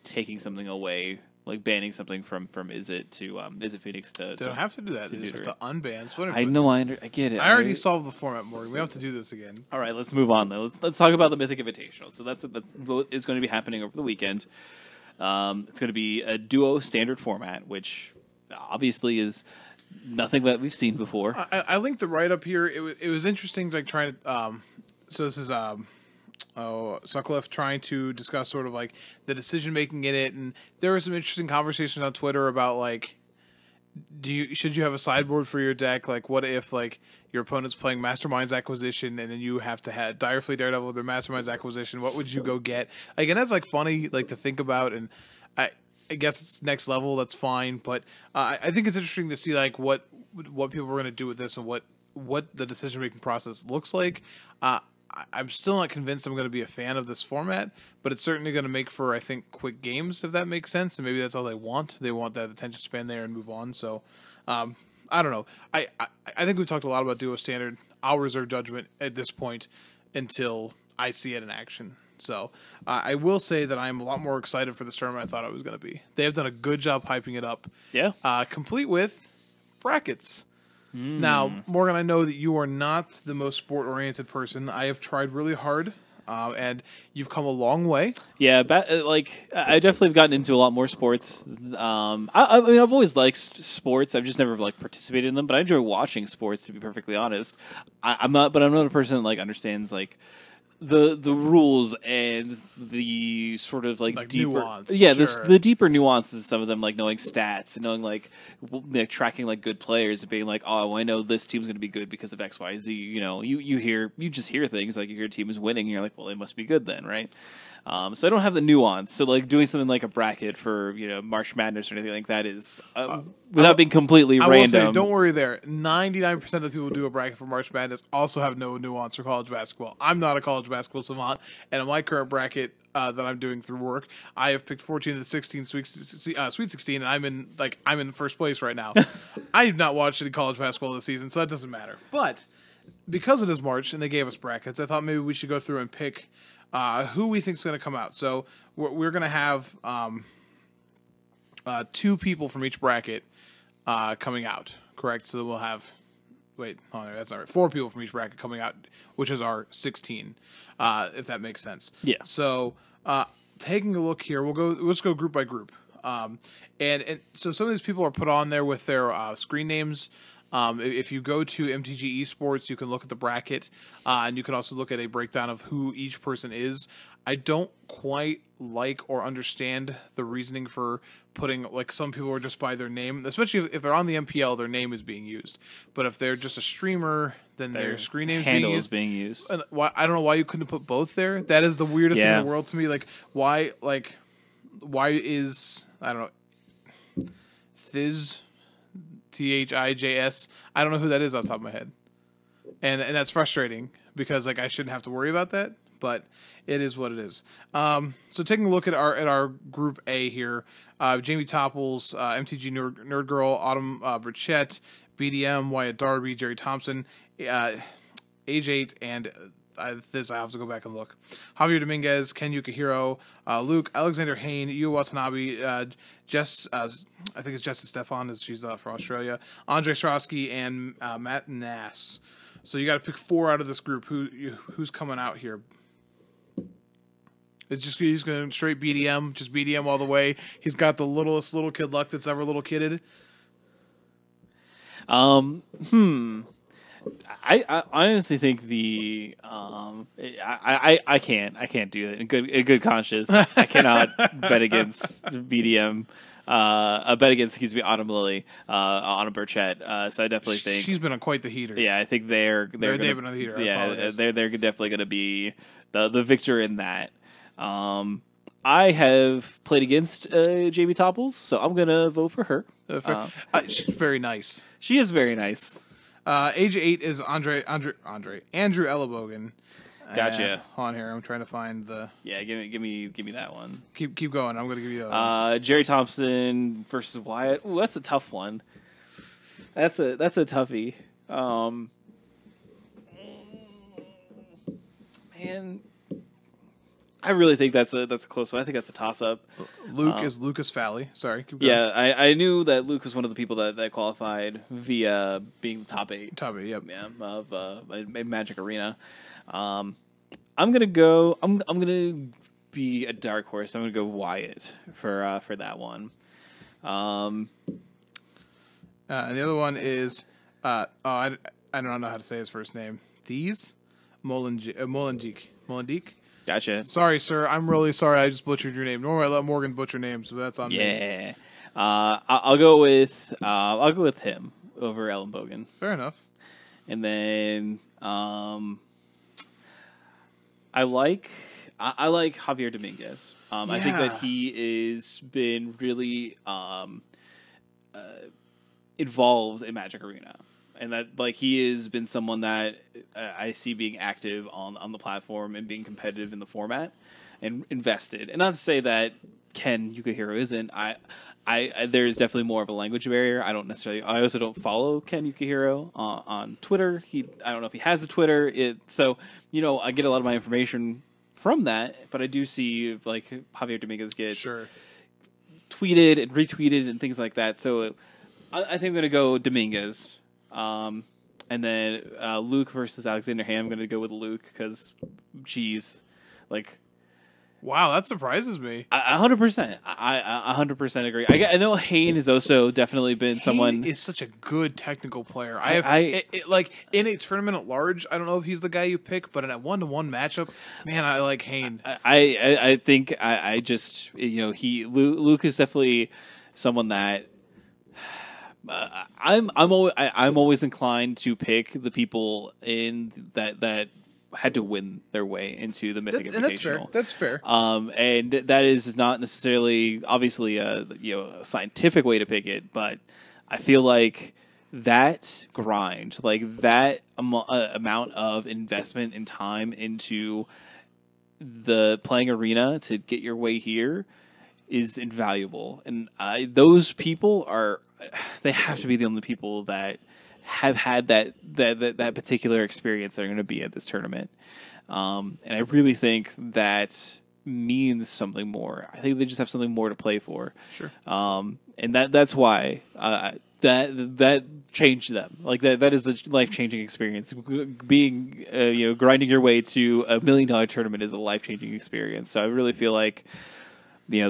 taking something away, like banning something from Izzet to Izzet Phoenix to. They don't have to do that. They just have to unban. So I know, I get it. I already solved the format, Morgan. We have to do this again. All right, let's move on though. Let's talk about the Mythic Invitational. So that's what is going to be happening over the weekend. It's going to be a duo standard format, which obviously is nothing that we've seen before. I linked the write up here. It was interesting, like trying to. So this is Sutcliffe trying to discuss sort of like the decision making in it, and there were some interesting conversations on Twitter about like, should you have a sideboard for your deck? Like, what if like your opponent's playing Masterminds Acquisition, and then you have to have Direfleet Daredevil with their Masterminds Acquisition? What would you go get? Like, and that's like funny, like to think about, and I guess it's next level. That's fine, but I think it's interesting to see like what people are going to do with this and what the decision making process looks like. I'm still not convinced I'm going to be a fan of this format, but it's certainly going to make for, I think, quick games, if that makes sense. And maybe that's all they want. They want that attention span there and move on. So, I don't know. I think we've talked a lot about Duo Standard. I'll reserve judgment at this point until I see it in action. So, I will say that I'm a lot more excited for this tournament than I thought I was going to be. They have done a good job hyping it up. Yeah. Complete with brackets. Now, Morgan, I know that you are not the most sport-oriented person. I have tried really hard, and you've come a long way. Yeah, I definitely have gotten into a lot more sports. I mean, I've always liked sports. I've just never like participated in them, but I enjoy watching sports. To be perfectly honest, I'm not a person that like understands like the rules and the sort of like deeper nuance. Yeah, Sure. the deeper nuances of some of them, like knowing stats and knowing like tracking like good players and being like, oh, I know this team's going to be good because of X, Y, Z. You just hear things like your team is winning, and you're like, well, they must be good then, right? So I don't have the nuance. So like doing something like a bracket for March Madness or anything like that is without being completely I random. will say, don't worry there. 99% of the people who do a bracket for March Madness also have no nuance for college basketball. I'm not a college Basketball Savant, and in my current bracket that I'm doing through work, I have picked 14 of the 16 Sweet 16, and I'm in first place right now. I have not watched any college basketball this season, so that doesn't matter. But because it is March and they gave us brackets, I thought maybe we should go through and pick who we think is going to come out. So we're going to have 2 people from each bracket coming out, correct? So we'll have, that's not right. 4 people from each bracket coming out, which is our 16, if that makes sense. Yeah. So taking a look here, let's go group by group. And so some of these people are put on there with their screen names. If you go to MTG Esports, you can look at the bracket, and you can also look at a breakdown of who each person is. I don't quite like or understand the reasoning for putting, like, some people are just by their name, especially if they're on the MPL, their name is being used. But if they're just a streamer, then their screen name is being used. And I don't know why you couldn't put both there. That is the weirdest thing in the world to me. Like, why is, I don't know, Thiz, THIJS. I don't know who that is off the top of my head. And that's frustrating because, like, I shouldn't have to worry about that, but it is what it is. So taking a look at our group A here, Jamie Topples, MTG Nerd Girl, Autumn Burchett, BDM, Wyatt Darby, Jerry Thompson, Age 8, and I have to go back and look. Javier Dominguez, Ken Yukihiro, Luke, Alexander Hain, Yu Watanabe, Jess, I think it's Jessica Stefan, as she's from Australia, Andre Strosky, and Matt Nass. So you got to pick 4 out of this group. Who's coming out here? He's going straight BDM, just BDM all the way. He's got the littlest little kid luck that's ever little kidded. I honestly think I can't do that in good conscience. I cannot bet against BDM. Bet against Autumn Lily, Autumn Burchett. So I definitely think she's been on quite the heater. Yeah, I think they've been on the heater. Yeah, they're definitely going to be the victor in that. I have played against Jamie Topples, so I'm going to vote for her. She's very nice. She is very nice. Age 8 is Andrew Ellabogan. Gotcha. On here, I'm trying to find the. Yeah, give me that one. Keep going. I'm going to give you the other one. Jerry Thompson versus Wyatt. Ooh, that's a tough one. That's a toughie. Man, I really think that's a close one. I think that's a toss up. Luke is Lucas Fally. Sorry. Keep going. Yeah, I knew that Luke was one of the people that qualified via being the top 8. Top 8, yep. Yeah, of Magic Arena. I'm gonna go. I'm gonna be a dark horse. I'm gonna go Wyatt for that one. And the other one is I don't know how to say his first name. Thies Molendique. Gotcha. Sorry, sir. I'm really sorry. I just butchered your name. Normally, I let Morgan butcher names, but that's on me. Yeah. I'll go with him over Ellenbogen. Fair enough. And then I like Javier Dominguez. I think that he is been really involved in Magic Arena, and that like he has been someone that I see being active on the platform and being competitive in the format and invested. And not to say that Ken Yukihiro isn't. There's definitely more of a language barrier. I also don't follow Ken Yukihiro on Twitter. I don't know if he has a Twitter. So I get a lot of my information from that, but I do see like Javier Dominguez get tweeted and retweeted and things like that. So I think I'm going to go Dominguez. And then Luke versus Alexander Hain. I'm going to go with Luke because, wow, that surprises me. 100%. I 100% agree. I know Hain has also definitely been someone. Is such a good technical player. Like in a tournament at large, I don't know if he's the guy you pick, but in a 1-to-1 matchup, man, I like Hain. I think Luke is definitely someone that. I'm always inclined to pick the people in that had to win their way into the Mythic Invitational. That's fair. And that is not necessarily obviously a scientific way to pick it, but I feel like that grind, like that amount of investment and time into the playing arena to get your way here is invaluable. And those people they have to be the only people that have had that particular experience that are going to be at this tournament. And I really think that means something more. I think they just have something more to play for. Sure. And that's why that changed them. Like that is a life-changing experience. Being grinding your way to $1 million tournament is a life-changing experience. So I really feel like these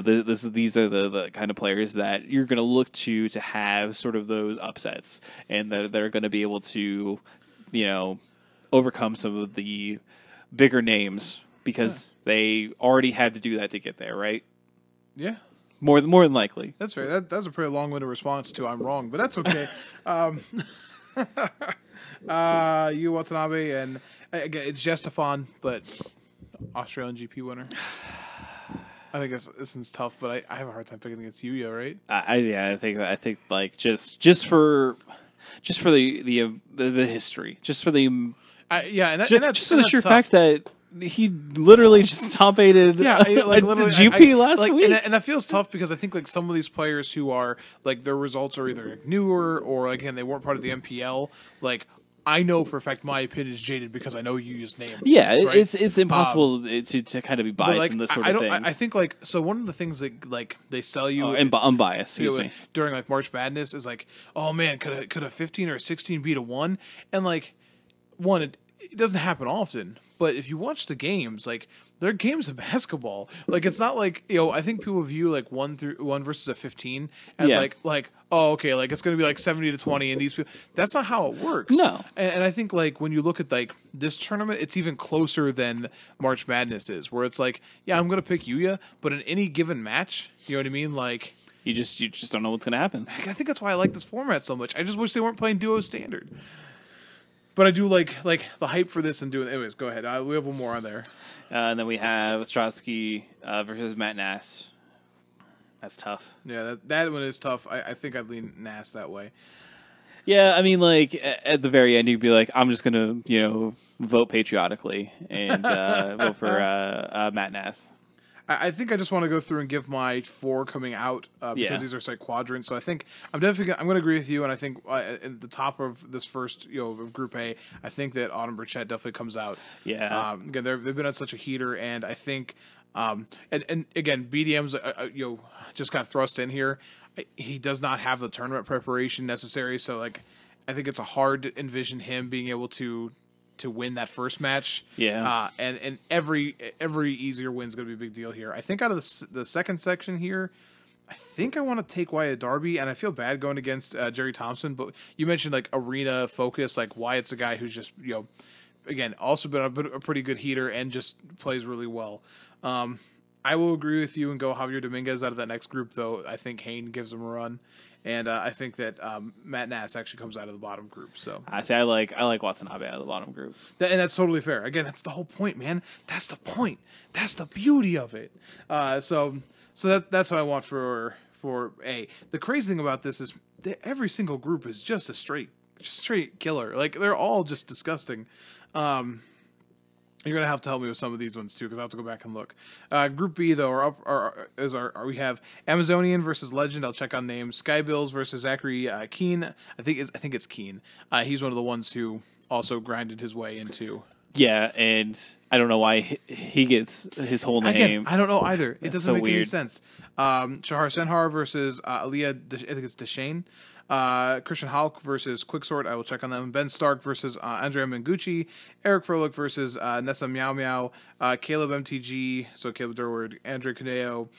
are the kind of players that you're going to look to have sort of those upsets, and that are going to be able to overcome some of the bigger names because they already had to do that to get there, right? Yeah. More than likely. That's right. That's a pretty long-winded response to I'm wrong, but that's okay. Yu Watanabe, and again, it's Jestefan, but Australian GP winner. I think this one's tough, but I have a hard time picking against Yuya, right? I think like just for the history, just for the and that's just for the sheer tough. fact that he literally just top-aided literally, GP last week. And that feels tough because I think like some of these players who are like their results are either newer or again they weren't part of the MPL. Like I know for a fact my opinion is jaded because I know Yuya's name. Yeah, right? it's impossible to kind of be biased in this sort of thing. I think like so one of the things that like they sell you unbiased, excuse me, during like March Madness is like, oh man, could a 15 or a 16 beat a 1? And like it doesn't happen often. But if you watch the games, like they're games of basketball. Like it's not like I think people view like 1 versus a 15 as like oh okay, like it's gonna be like 70-20 and these people. That's not how it works. No, and I think like when you look at like this tournament, it's even closer than March Madness is, where it's like I'm gonna pick Yuya, but in any given match, you know what I mean, like. You just don't know what's gonna happen. I think that's why I like this format so much. I just wish they weren't playing duo standard. But I do like the hype for this and doing. Anyways, go ahead. We have one more on there. And then we have Ostrowski versus Matt Nass. That's tough. Yeah, that one is tough. I think I'd lean Nass that way. Yeah, I mean, like at the very end, you'd be like, I'm just gonna vote patriotically and vote for Matt Nass. I think I just want to go through and give my 4 coming out because these are like quadrants. So I think I'm going to agree with you, and I think at the top of this first of Group A, I think that Autumn Burchett definitely comes out. Yeah. Again, they've been on such a heater, and I think and again BDM's just got thrust in here. He does not have the tournament preparation necessary, so like I think it's hard to envision him being able to win that first match. Yeah. And every easier win is going to be a big deal here. I think out of the second section here, I think I want to take Wyatt Darby, and I feel bad going against Jerry Thompson, but you mentioned like arena focus, like Wyatt's a guy who's just, again, also been a pretty good heater and just plays really well. I will agree with you and go Javier Dominguez out of that next group, though. I think Hayne gives him a run. And I think that Matt Nass actually comes out of the bottom group. So I say I like Watanabe out of the bottom group, and that's totally fair. Again, that's the whole point, man. That's the point. That's the beauty of it. So that's what I want for A. The crazy thing about this is that every single group is just a straight killer. Like they're all just disgusting. You're gonna have to help me with some of these ones too, because I have to go back and look. Group B though, we have Amazonian versus Legend. I'll check on names. Skybills versus Zachary Keen. I think it's Keen. He's one of the ones who also grinded his way into. Yeah, and I don't know why he gets his whole name. Again, I don't know either. It doesn't make any sense. Shahar Senhar versus Aliyah. I think it's Deshane. Christian Hulk versus Quicksort. I will check on them. Ben Stark versus Andrea Mengucci. Eric Froelich versus Nessa Meow Meow. Caleb MTG. So Caleb Durward. Andre Caneo.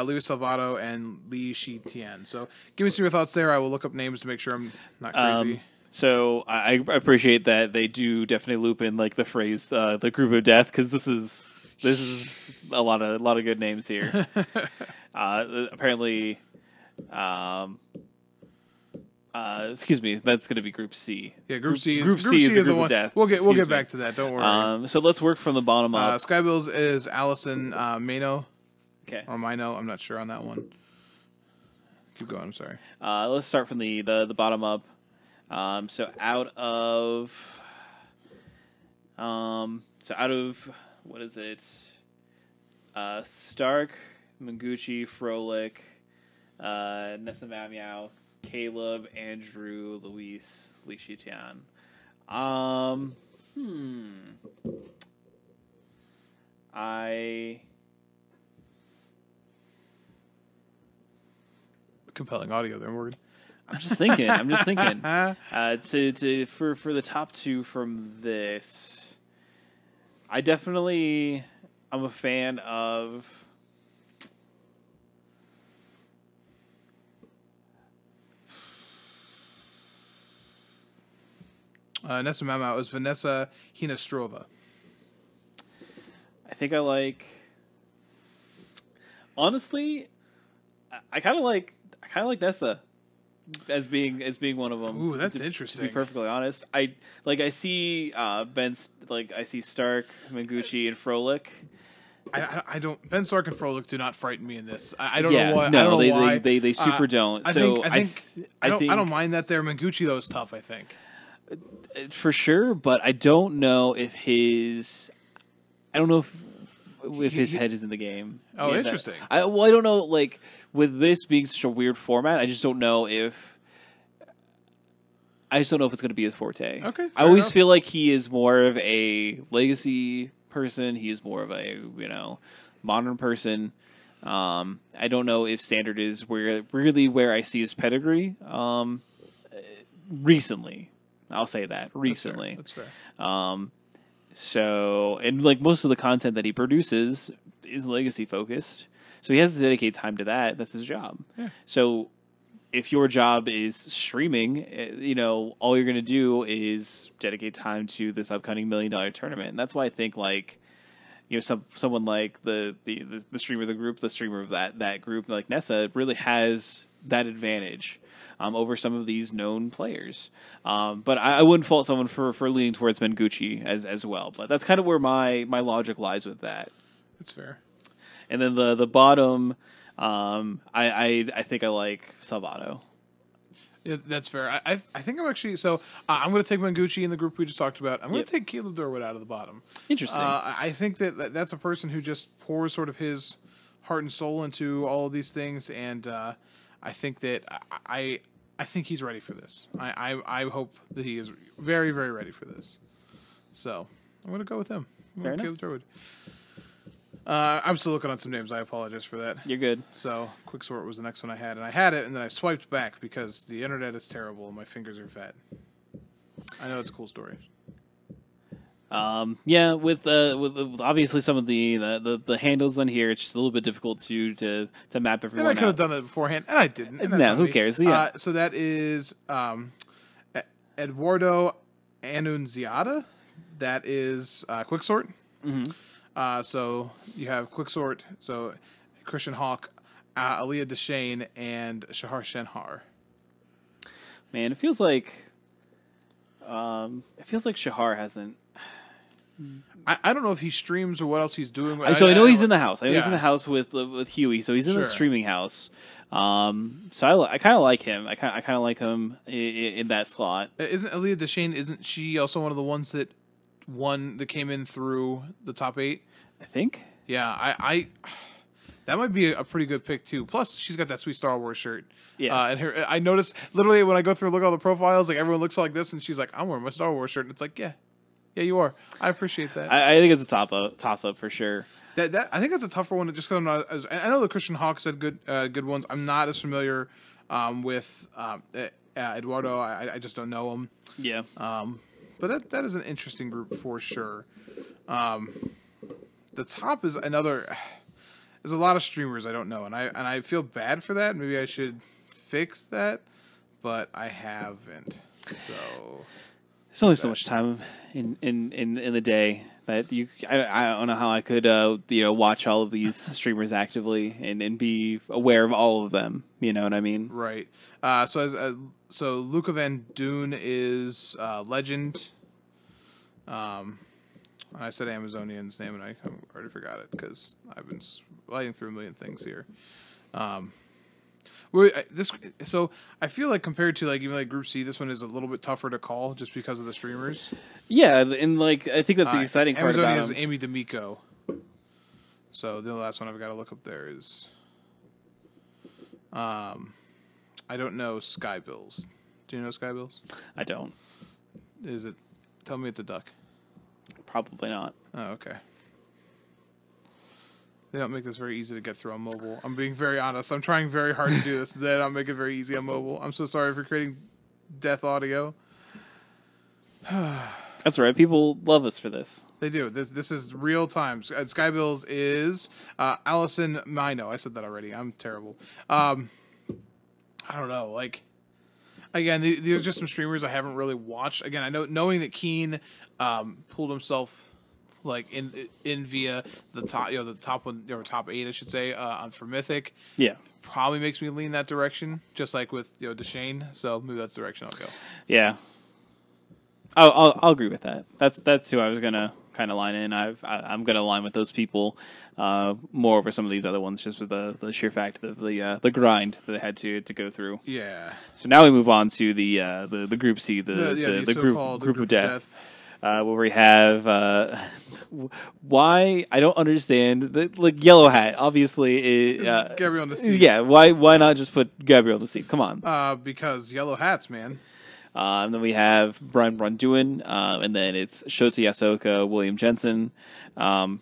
Luis Salvato. And Li Shi Tian. So give me some of your thoughts there. I will look up names to make sure I'm not crazy. So I appreciate that they do definitely loop in like the phrase the group of death, because this is a lot of good names here. Apparently excuse me, that's going to be Group C. Yeah, Group C is the the one. Death. We'll get back to that. Don't worry. So let's work from the bottom up. Skybills is Allison Mano. Okay. Or Mino. I'm not sure on that one. Keep going. I'm sorry. Let's start from the bottom up. So out of what is it? Stark, Mengucci, Frolik, Nessa Mamiao, Caleb, Andrew, Luis, Li Shijian. I Compelling audio there, Morgan. I'm just thinking. For the top two from this, I'm a fan of. Nessa Mamau is Vanessa Hinastrova. I think I like. Honestly, I kind of like Nessa as being one of them. Ooh, that's interesting. To be perfectly honest, I see I see Stark, Mengucci, and Frolik. I don't. Ben Stark and Frolik do not frighten me in this. I don't know why. No, I don't know why. they super don't. I don't mind that there. Mengucci though is tough. I think for sure, but I don't know if his head is in the game. Oh, interesting. I don't know. Like with this being such a weird format, I just don't know if it's going to be his forte. Okay, I always feel like he is more of a legacy person. He is more of a modern person. I don't know if Standard is where I see his pedigree. Recently, I'll say that recently. That's fair. So, and like most of the content that he produces is legacy focused. So he has to dedicate time to that. That's his job. Yeah. So if your job is streaming, all you're going to do is dedicate time to this upcoming $1 million tournament. And that's why I think someone like the streamer of the group, the streamer of that group, like Nessa, really has that advantage over some of these known players. But I wouldn't fault someone for leaning towards Mengucci as well. But that's kind of where my logic lies with that. That's fair. And then the bottom, I think I like Salvato. Yeah, that's fair. I think I'm actually I'm going to take Mengucci in the group we just talked about. I'm going to take Caleb Durwood out of the bottom. Interesting. I think that's a person who just pours sort of his heart and soul into all of these things, and I think that I think he's ready for this. I hope that he is very, very ready for this. So I'm going to go with him. Fair enough. Caleb Durwood. I'm still looking on some names. I apologize for that. You're good. So Quicksort was the next one I had, and I had it, and then I swiped back because the internet is terrible and my fingers are fat. I know it's a cool story. With obviously some of the handles on here, it's just a little bit difficult to map everyone. And I could have done that beforehand, and I didn't. And no, who cares? Yeah. So that is Eduardo Annunziata. That is Quicksort. Mm-hmm. So you have Quicksort, so Christian Hawk, Aliyah Deshane, and Shahar Shenhar. Man, it feels like Shahar hasn't. I don't know if he streams or what else he's doing. I know he's in the house. I know he's in the house with Huey, so he's in the Sure. streaming house. So I kind of like him. I kind of like him in that slot. Isn't Aliyah Deshane? Isn't she also one of the ones that came in through the top 8? I think. Yeah, I that might be a pretty good pick too. Plus, she's got that sweet Star Wars shirt. Yeah. And I noticed literally when I go through and look at all the profiles, like everyone looks like this, and she's like, "I'm wearing my Star Wars shirt," and it's like, yeah, you are. I appreciate that. I think it's a toss up for sure. That I think that's a tougher one. Just because I'm not as I know the Christian Hawk said good ones. I'm not as familiar with Eduardo. I just don't know him. Yeah. But that is an interesting group for sure. The top is another. There's a lot of streamers I don't know, and I feel bad for that. Maybe I should fix that, but I haven't. So there's only so much time in the day that I don't know how I could watch all of these streamers actively and be aware of all of them. You know what I mean? Right. So Luca Van Doon is legend. I said Amazonian's name, and I already forgot it because I've been sliding through a million things here. So I feel like compared to like even like Group C, this one is a little bit tougher to call just because of the streamers. Yeah, and like I think that's the exciting part Amazonia about has them. Amy D'Amico. So the last one I've got to look up there is, I don't know Sky Bills. Do you know Sky Bills? I don't. Is it? Tell me it's a duck. Probably not. Oh, okay. They don't make this very easy to get through on mobile. I'm being very honest. I'm trying very hard to do this. They don't make it very easy on mobile. I'm so sorry for creating death audio. That's right. People love us for this. They do. This is real time. Sky Bills is Allison Mino. I said that already. I'm terrible. I don't know. Like, again, there's just some streamers I haven't really watched. Again, I know knowing that Keen pulled himself like in via the top, the top one or top 8, I should say, on for Mythic. Yeah. Probably makes me lean that direction, just like with Deshane. So maybe that's the direction I'll go. Yeah. I'll agree with that. That's who I was gonna kind of line in. I'm gonna line with those people more over some of these other ones, just with the sheer fact of the grind that they had to go through. Yeah. So now we move on to the Group C, the group of death. Where we have why I don't understand like Yellow Hat obviously Gabriel Nassib. Yeah, why not just put Gabriel Nassib? Come on. Because Yellow Hats, man. And then we have Brian Brunduin, and then it's Shota Yasoka, William Jensen. I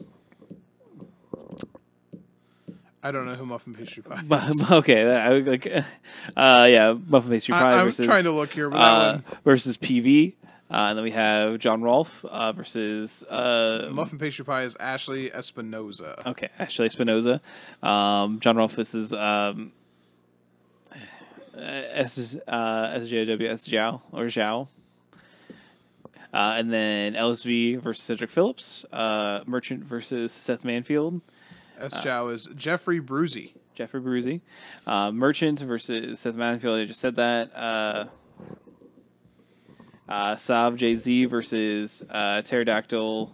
don't know who Muffin Pastry Pie is. Okay, I would like, yeah, Muffin Pastry Pie I'm versus trying to look here, but that one. Versus PV. And then we have John Rolfe versus Muffin Pastry Pie is Ashley Espinoza. Okay, Ashley Espinoza. John Rolfe versus SJWS Zhao or Zhao. And then LSV versus Cedric Phillips. Merchant versus Seth Manfield. Zhao is Jeffrey Bruzy. Jeffrey Bruzy. Merchant versus Seth Manfield. I just said that. Sav JZ versus Pterodactyl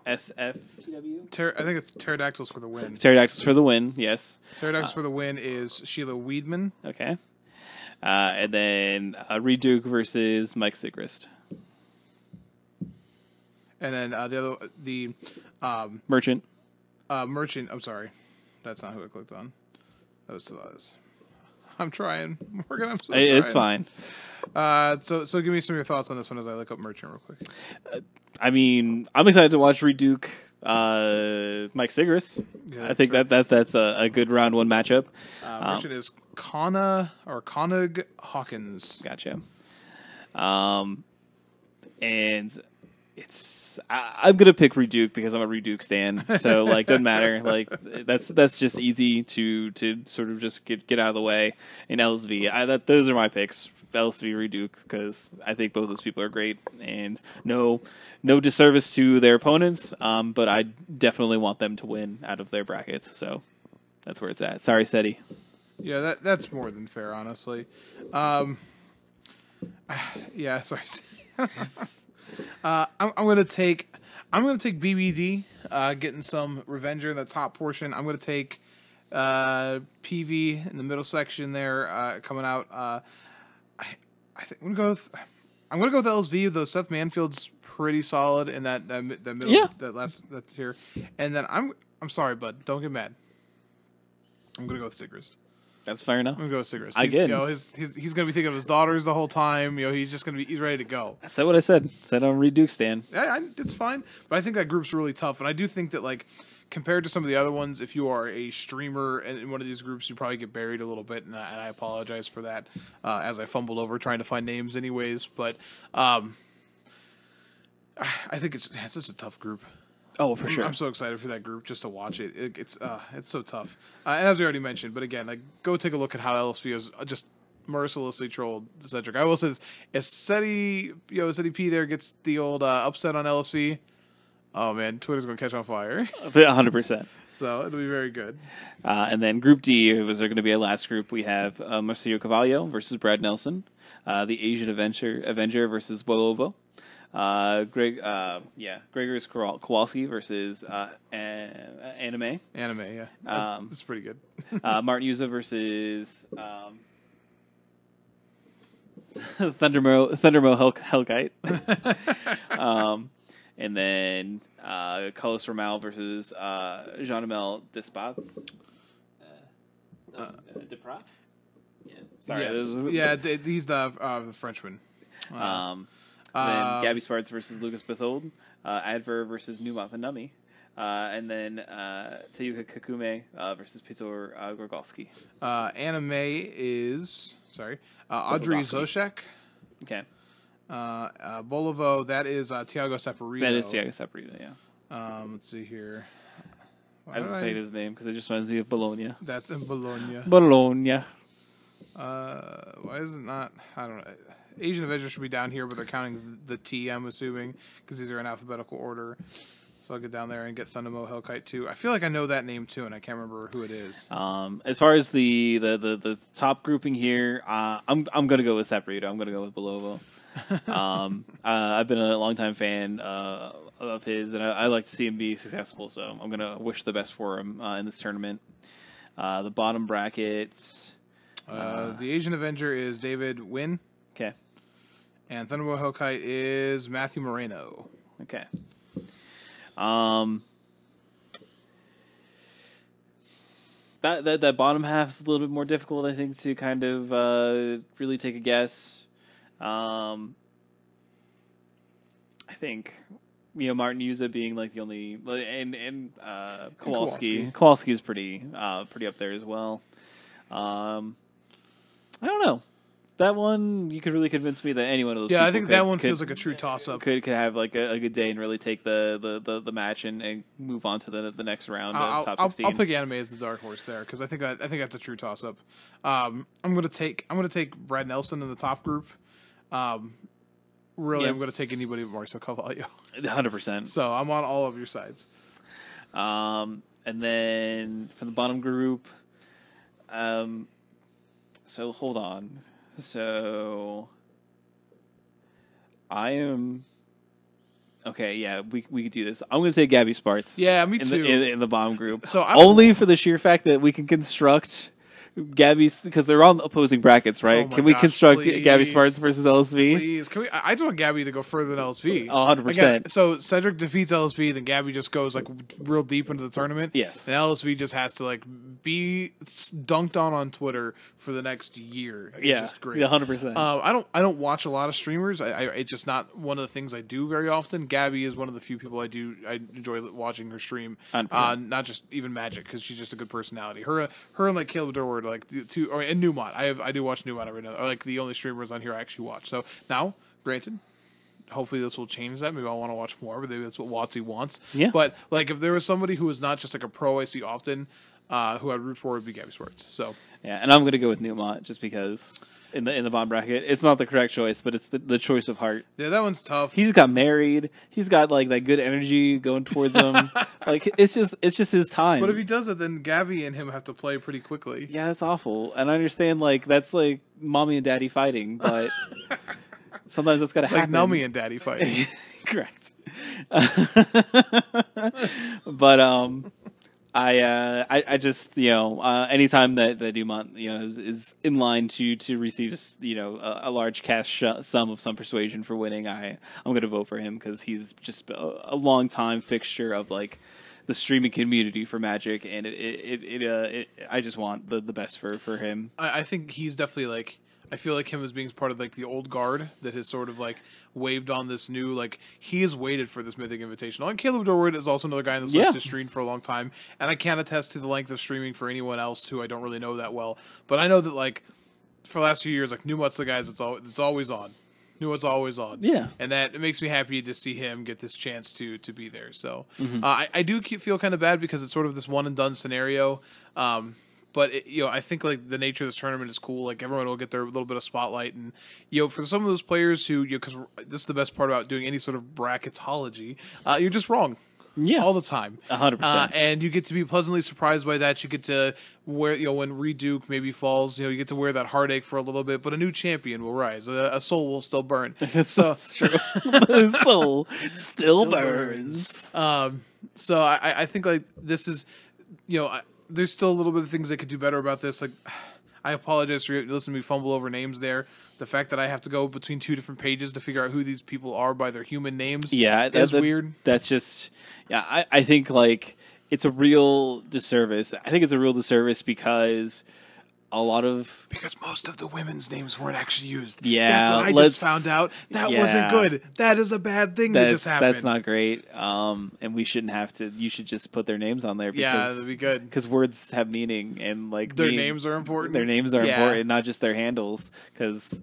SFTW. I think it's Pterodactyls for the win. Pterodactyls for the win, yes. Pterodactyls for the win is Sheila Weedman. Okay. And then Reed Duke versus Mike Sigrist. And then the Merchant. Merchant. I'm sorry, that's not who I clicked on. That was. I'm trying, Morgan. I'm so. It's fine. So give me some of your thoughts on this one as I look up Merchant real quick. I mean, I'm excited to watch Reed Duke, Mike Sigrist. Yeah, I think right. that's a good round one matchup. Merchant is Connig Hawkins. Gotcha. And I'm gonna pick Reed Duke because I'm a Reed Duke stan. So like, doesn't matter. Like that's just easy to sort of just get out of the way. In LSV, those are my picks. LSV, Reed Duke, because I think both those people are great, and no disservice to their opponents. But I definitely want them to win out of their brackets. So that's where it's at. Sorry, Seti. Yeah, that's more than fair, honestly. Yeah, sorry. I'm gonna take BBD, getting some Revenger in the top portion. I'm gonna take PV in the middle section there, coming out. I think I'm gonna go with LSV, though Seth Manfield's pretty solid in that middle, Yeah. that tier. And then I'm sorry, bud, don't get mad. I'm gonna go with Sigrist. That's fair enough. I'm gonna go with Sigrist. Again. He's gonna be thinking of his daughters the whole time. He's ready to go. I said what I said. Said I'm Reed Duke stan. Yeah, it's fine. But I think that group's really tough, and I do think that like compared to some of the other ones, if you are a streamer in one of these groups, you probably get buried a little bit, and I apologize for that as I fumbled over trying to find names, anyways. But I think it's such a tough group. Oh, for sure. I'm so excited for that group just to watch it. It's so tough. And as we already mentioned, but again, like go take a look at how LSV has just mercilessly trolled Cedric. I will say this: if Seti P there gets the old upset on LSV, oh man, Twitter's gonna catch on fire. 100%. So it'll be very good. And then Group D was there going to be a last group. We have Marcio Cavallo versus Brad Nelson, the Asian Avenger versus Bolovo, Gregor's Kowalski versus Anime. Anime, yeah. That's pretty good. Martin Yuza versus Thundermo Hellkite. And then Carlos Ramal versus Jean-Amel Despats. Depras? Yeah. Sorry. Yes. He's the Frenchman. Then Gabby Sparts versus Lucas Bethold. Adver versus Numat Nami. And then Tayuka Kakume versus Piotr Gorgolski. Anime is Audrey Zoshek. Okay. Bolivo, that is Tiago Saporito. That is Tiago Saporito, yeah. Let's see here. I was saying his name because it just reminds me of Bologna. That's in Bologna. Bologna. Why is it not? I don't know. Asian Avenger should be down here, but they're counting the T, I'm assuming, because these are in alphabetical order. So I'll get down there and get Thundermo Hellkite too. I feel like I know that name too, and I can't remember who it is. As far as the top grouping here, I'm gonna go with Saporito. I'm gonna go with Bolovo. I've been a longtime fan of his, and I like to see him be successful. So I'm gonna wish the best for him in this tournament. The bottom brackets. The Asian Avenger is David Wynn. Okay. And Thunderbolt Hellkite is Matthew Moreno. Okay. That bottom half is a little bit more difficult, I think, to kind of really take a guess. I think Martin Yuza being like the only, and Kowalski is pretty up there as well. I don't know. That one, you could really convince me that any one of those. Yeah, I think that one feels like a true toss-up. Could have like a good day and really take the match and move on to the next round of top 16. I'll pick Anime as the dark horse there because I think that's a true toss-up. I'm gonna take Brad Nelson in the top group. Really, I'm gonna take anybody but Marcio Carvalho. 100%. So I'm on all of your sides. And then from the bottom group, so hold on. So I am okay. Yeah, we could do this. I'm going to take Gabby Sparts. Yeah, me too. In the bomb group. So only for the sheer fact that we can construct Gabby's because they're on opposing brackets, right? Oh can we construct please. Gabby Sparts versus LSV? Please, can we? I just want Gabby to go further than LSV. 100%. So Cedric defeats LSV, then Gabby just goes like real deep into the tournament. Yes, and LSV just has to like be dunked on Twitter for the next year. It's just great. 100%. I don't watch a lot of streamers. It's just not one of the things I do very often. Gabby is one of the few people I enjoy watching her stream. Not just even Magic because she's just a good personality. Her and like Caleb Durward, like the two, and Newmont. I do watch Newmont every now. Are like the only streamers on here I actually watch. So now, granted, hopefully this will change that. Maybe I'll want to watch more. But maybe that's what Watsy wants. Yeah. But like if there was somebody who was not just like a pro I see often, who I'd root for would be Gabby Sparts. So yeah, and I'm going to go with Newmont just because in the bottom bracket, it's not the correct choice, but it's the choice of heart. Yeah, that one's tough. He's got married. He's got like that good energy going towards him. Like it's just his time. But if he does it, then Gabby and him have to play pretty quickly. Yeah, that's awful. And I understand like that's like mommy and daddy fighting, but sometimes that's got to happen. It's like Nummy and daddy fighting. Correct. But I just anytime that Dumont is in line to receive a large cash sum of some persuasion for winning, I'm going to vote for him because he's just a long time fixture of like the streaming community for Magic, and I just want the best for him. I think he's definitely like. I feel like him as being part of like the old guard that has sort of like waved on this new, like he has waited for this Mythic Invitational. And Caleb Dorwood is also another guy on this list who's streamed for a long time. And I can't attest to the length of streaming for anyone else who I don't really know that well. But I know that like for the last few years, like Newmont's the guys it's always on. Newmont's always on. Yeah. And that it makes me happy to see him get this chance to be there. So I do feel kind of bad because it's sort of this one and done scenario. But I think like the nature of this tournament is cool. Like everyone will get their little bit of spotlight, and for some of those players who, because this is the best part about doing any sort of bracketology, you're just wrong. Yeah. all the time. 100%. And you get to be pleasantly surprised by that. You get to wear, when Reduke maybe falls, you get to wear that heartache for a little bit, but a new champion will rise. A soul will still burn. So That's true. The soul still burns. So I think like this is, there's still a little bit of things they could do better about this. Like, I apologize for listening to me fumble over names there. The fact that I have to go between two different pages to figure out who these people are by their human names is weird. That's just, I think like it's a real disservice. I think it's a real disservice because because most of the women's names weren't actually used. Yeah, that's what I just found out. That wasn't good. That is a bad thing that just happened. That's not great. And we shouldn't have to. You should just put their names on there. Because, that'd be good. Because words have meaning, and like their names are important. Their names are important, not just their handles. Because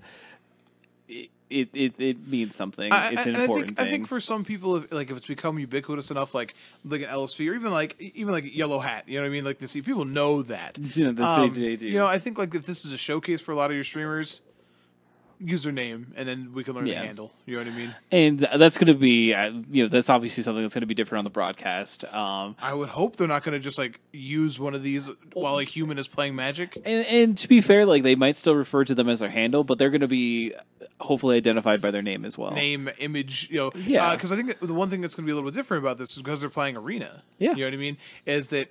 it means something. It's an important thing. I think for some people, if it's become ubiquitous enough, like an LSV or even like Yellow Hat, you know what I mean? Like to see people know that. Yeah, they do. I think like if this is a showcase for a lot of your streamers, use their name and then we can learn the handle. You know what I mean? And that's going to be, that's obviously something that's going to be different on the broadcast. I would hope they're not going to just like use one of these while a human is playing Magic. And to be fair, like they might still refer to them as their handle, but they're going to be hopefully identified by their name as well. Name, image, because I think the one thing that's going to be a little bit different about this is because they're playing Arena. Yeah. You know what I mean? Is that,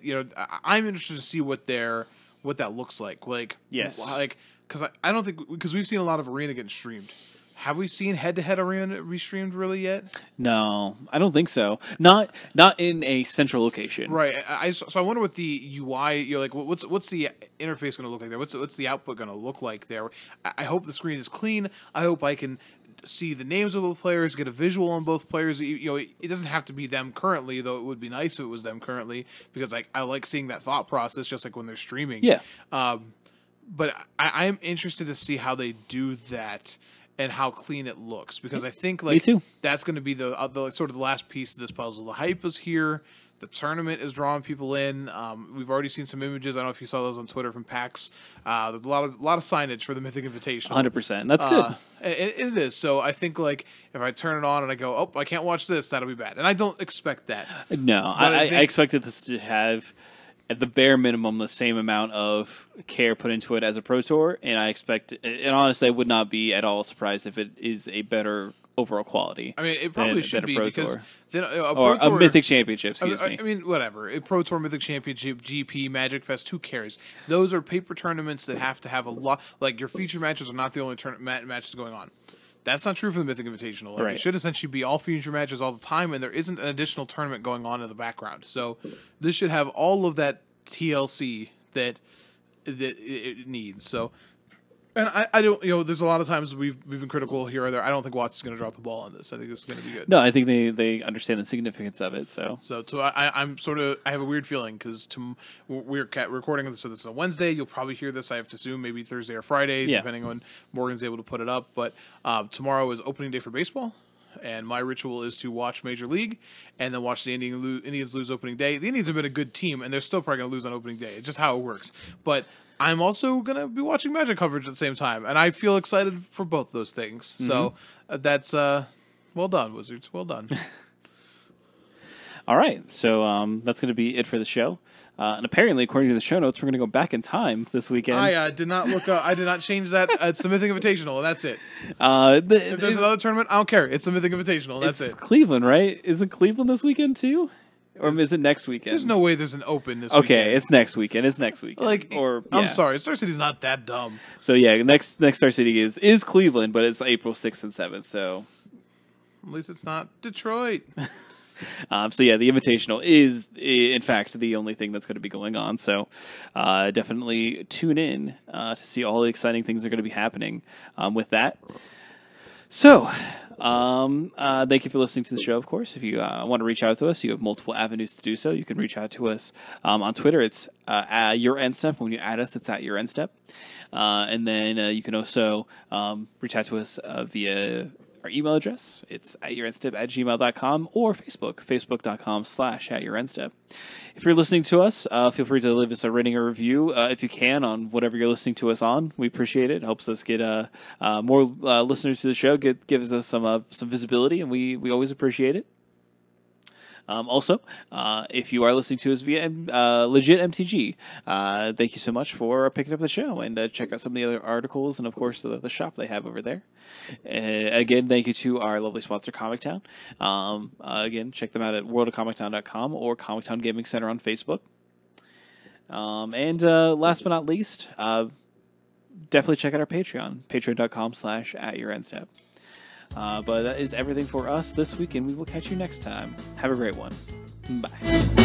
I'm interested to see what that looks like. Like, yes. Like, because I don't think, because we've seen a lot of Arena getting streamed. Have we seen head-to-head Arena restreamed really yet? No, I don't think so. Not in a central location. Right. So I wonder what the UI, what's the interface going to look like there? What's the output going to look like there? I hope the screen is clean. I hope I can see the names of both players, get a visual on both players. It doesn't have to be them currently, though it would be nice if it was them currently, because I like seeing that thought process, just like when they're streaming. Yeah. But I'm interested to see how they do that and how clean it looks, because I think Me too. that's going to be the sort of the last piece of this puzzle. The hype is here. The tournament is drawing people in. We've already seen some images. I don't know if you saw those on Twitter from PAX. There's a lot of signage for the Mythic Invitational. 100%. That's good. It is. So I think like if I turn it on and I go, oh, I can't watch this, that'll be bad. And I don't expect that. No, I expected this to have, at the bare minimum, the same amount of care put into it as a Pro Tour, and honestly, I would not be at all surprised if it is a better overall quality. I mean, it probably should be, because then a Mythic Championship. Excuse me. I mean, whatever. A Pro Tour, Mythic Championship, GP, Magic Fest. Who cares? Those are paper tournaments that have to have a lot. Like your feature matches are not the only matches going on. That's not true for the Mythic Invitational. Like, right. It should essentially be all feature matches all the time, and there isn't an additional tournament going on in the background. So this should have all of that TLC that it needs. So, and I don't, there's a lot of times we've been critical here or there. I don't think Watts is going to drop the ball on this. I think this is going to be good. No, I think they understand the significance of it. So I'm sort of, I have a weird feeling because we're recording this. So this is a Wednesday. You'll probably hear this, I have to assume, maybe Thursday or Friday, depending on Morgan's able to put it up. But tomorrow is opening day for baseball. And my ritual is to watch Major League and then watch the Indians lose opening day. The Indians have been a good team, and they're still probably going to lose on opening day. It's just how it works. But I'm also going to be watching Magic coverage at the same time, and I feel excited for both those things. Mm-hmm. So that's well done, Wizards. Well done. All right, so that's going to be it for the show. And apparently, according to the show notes, we're going to go back in time this weekend. I did not look up. I did not change that. It's the Mythic Invitational, and that's it. If there's another tournament, I don't care. It's the Mythic Invitational, and that's it. It's Cleveland, right? Is it Cleveland this weekend, too? Or is it next weekend? There's no way there's an Open this weekend. Okay, it's next weekend. I'm sorry. Star City's not that dumb. So, yeah, next Star City is Cleveland, but it's April 6th and 7th, so... At least it's not Detroit. So yeah, the Invitational is, in fact, the only thing that's going to be going on. So definitely tune in to see all the exciting things that are going to be happening with that. So thank you for listening to the show, of course. If you want to reach out to us, you have multiple avenues to do so. You can reach out to us on Twitter. It's at your end step. When you add us, it's at your end step. And then you can also reach out to us via our email address. It's atyourendstep@gmail.com or facebook.com/atyourendstep. If you're listening to us, feel free to leave us a rating or review if you can on whatever you're listening to us on. We appreciate it. It helps us get more listeners to the show, gives us some visibility, and we always appreciate it. Also, if you are listening to us via Legit MTG, thank you so much for picking up the show, and check out some of the other articles and, of course, the shop they have over there. Again, thank you to our lovely sponsor, Comic Town. Again, check them out at worldofcomictown.com or Comic Town Gaming Center on Facebook. And last but not least, definitely check out our Patreon, patreon.com/@yourendstep. But that is everything for us this week, and we will catch you next time. Have a great one. Bye.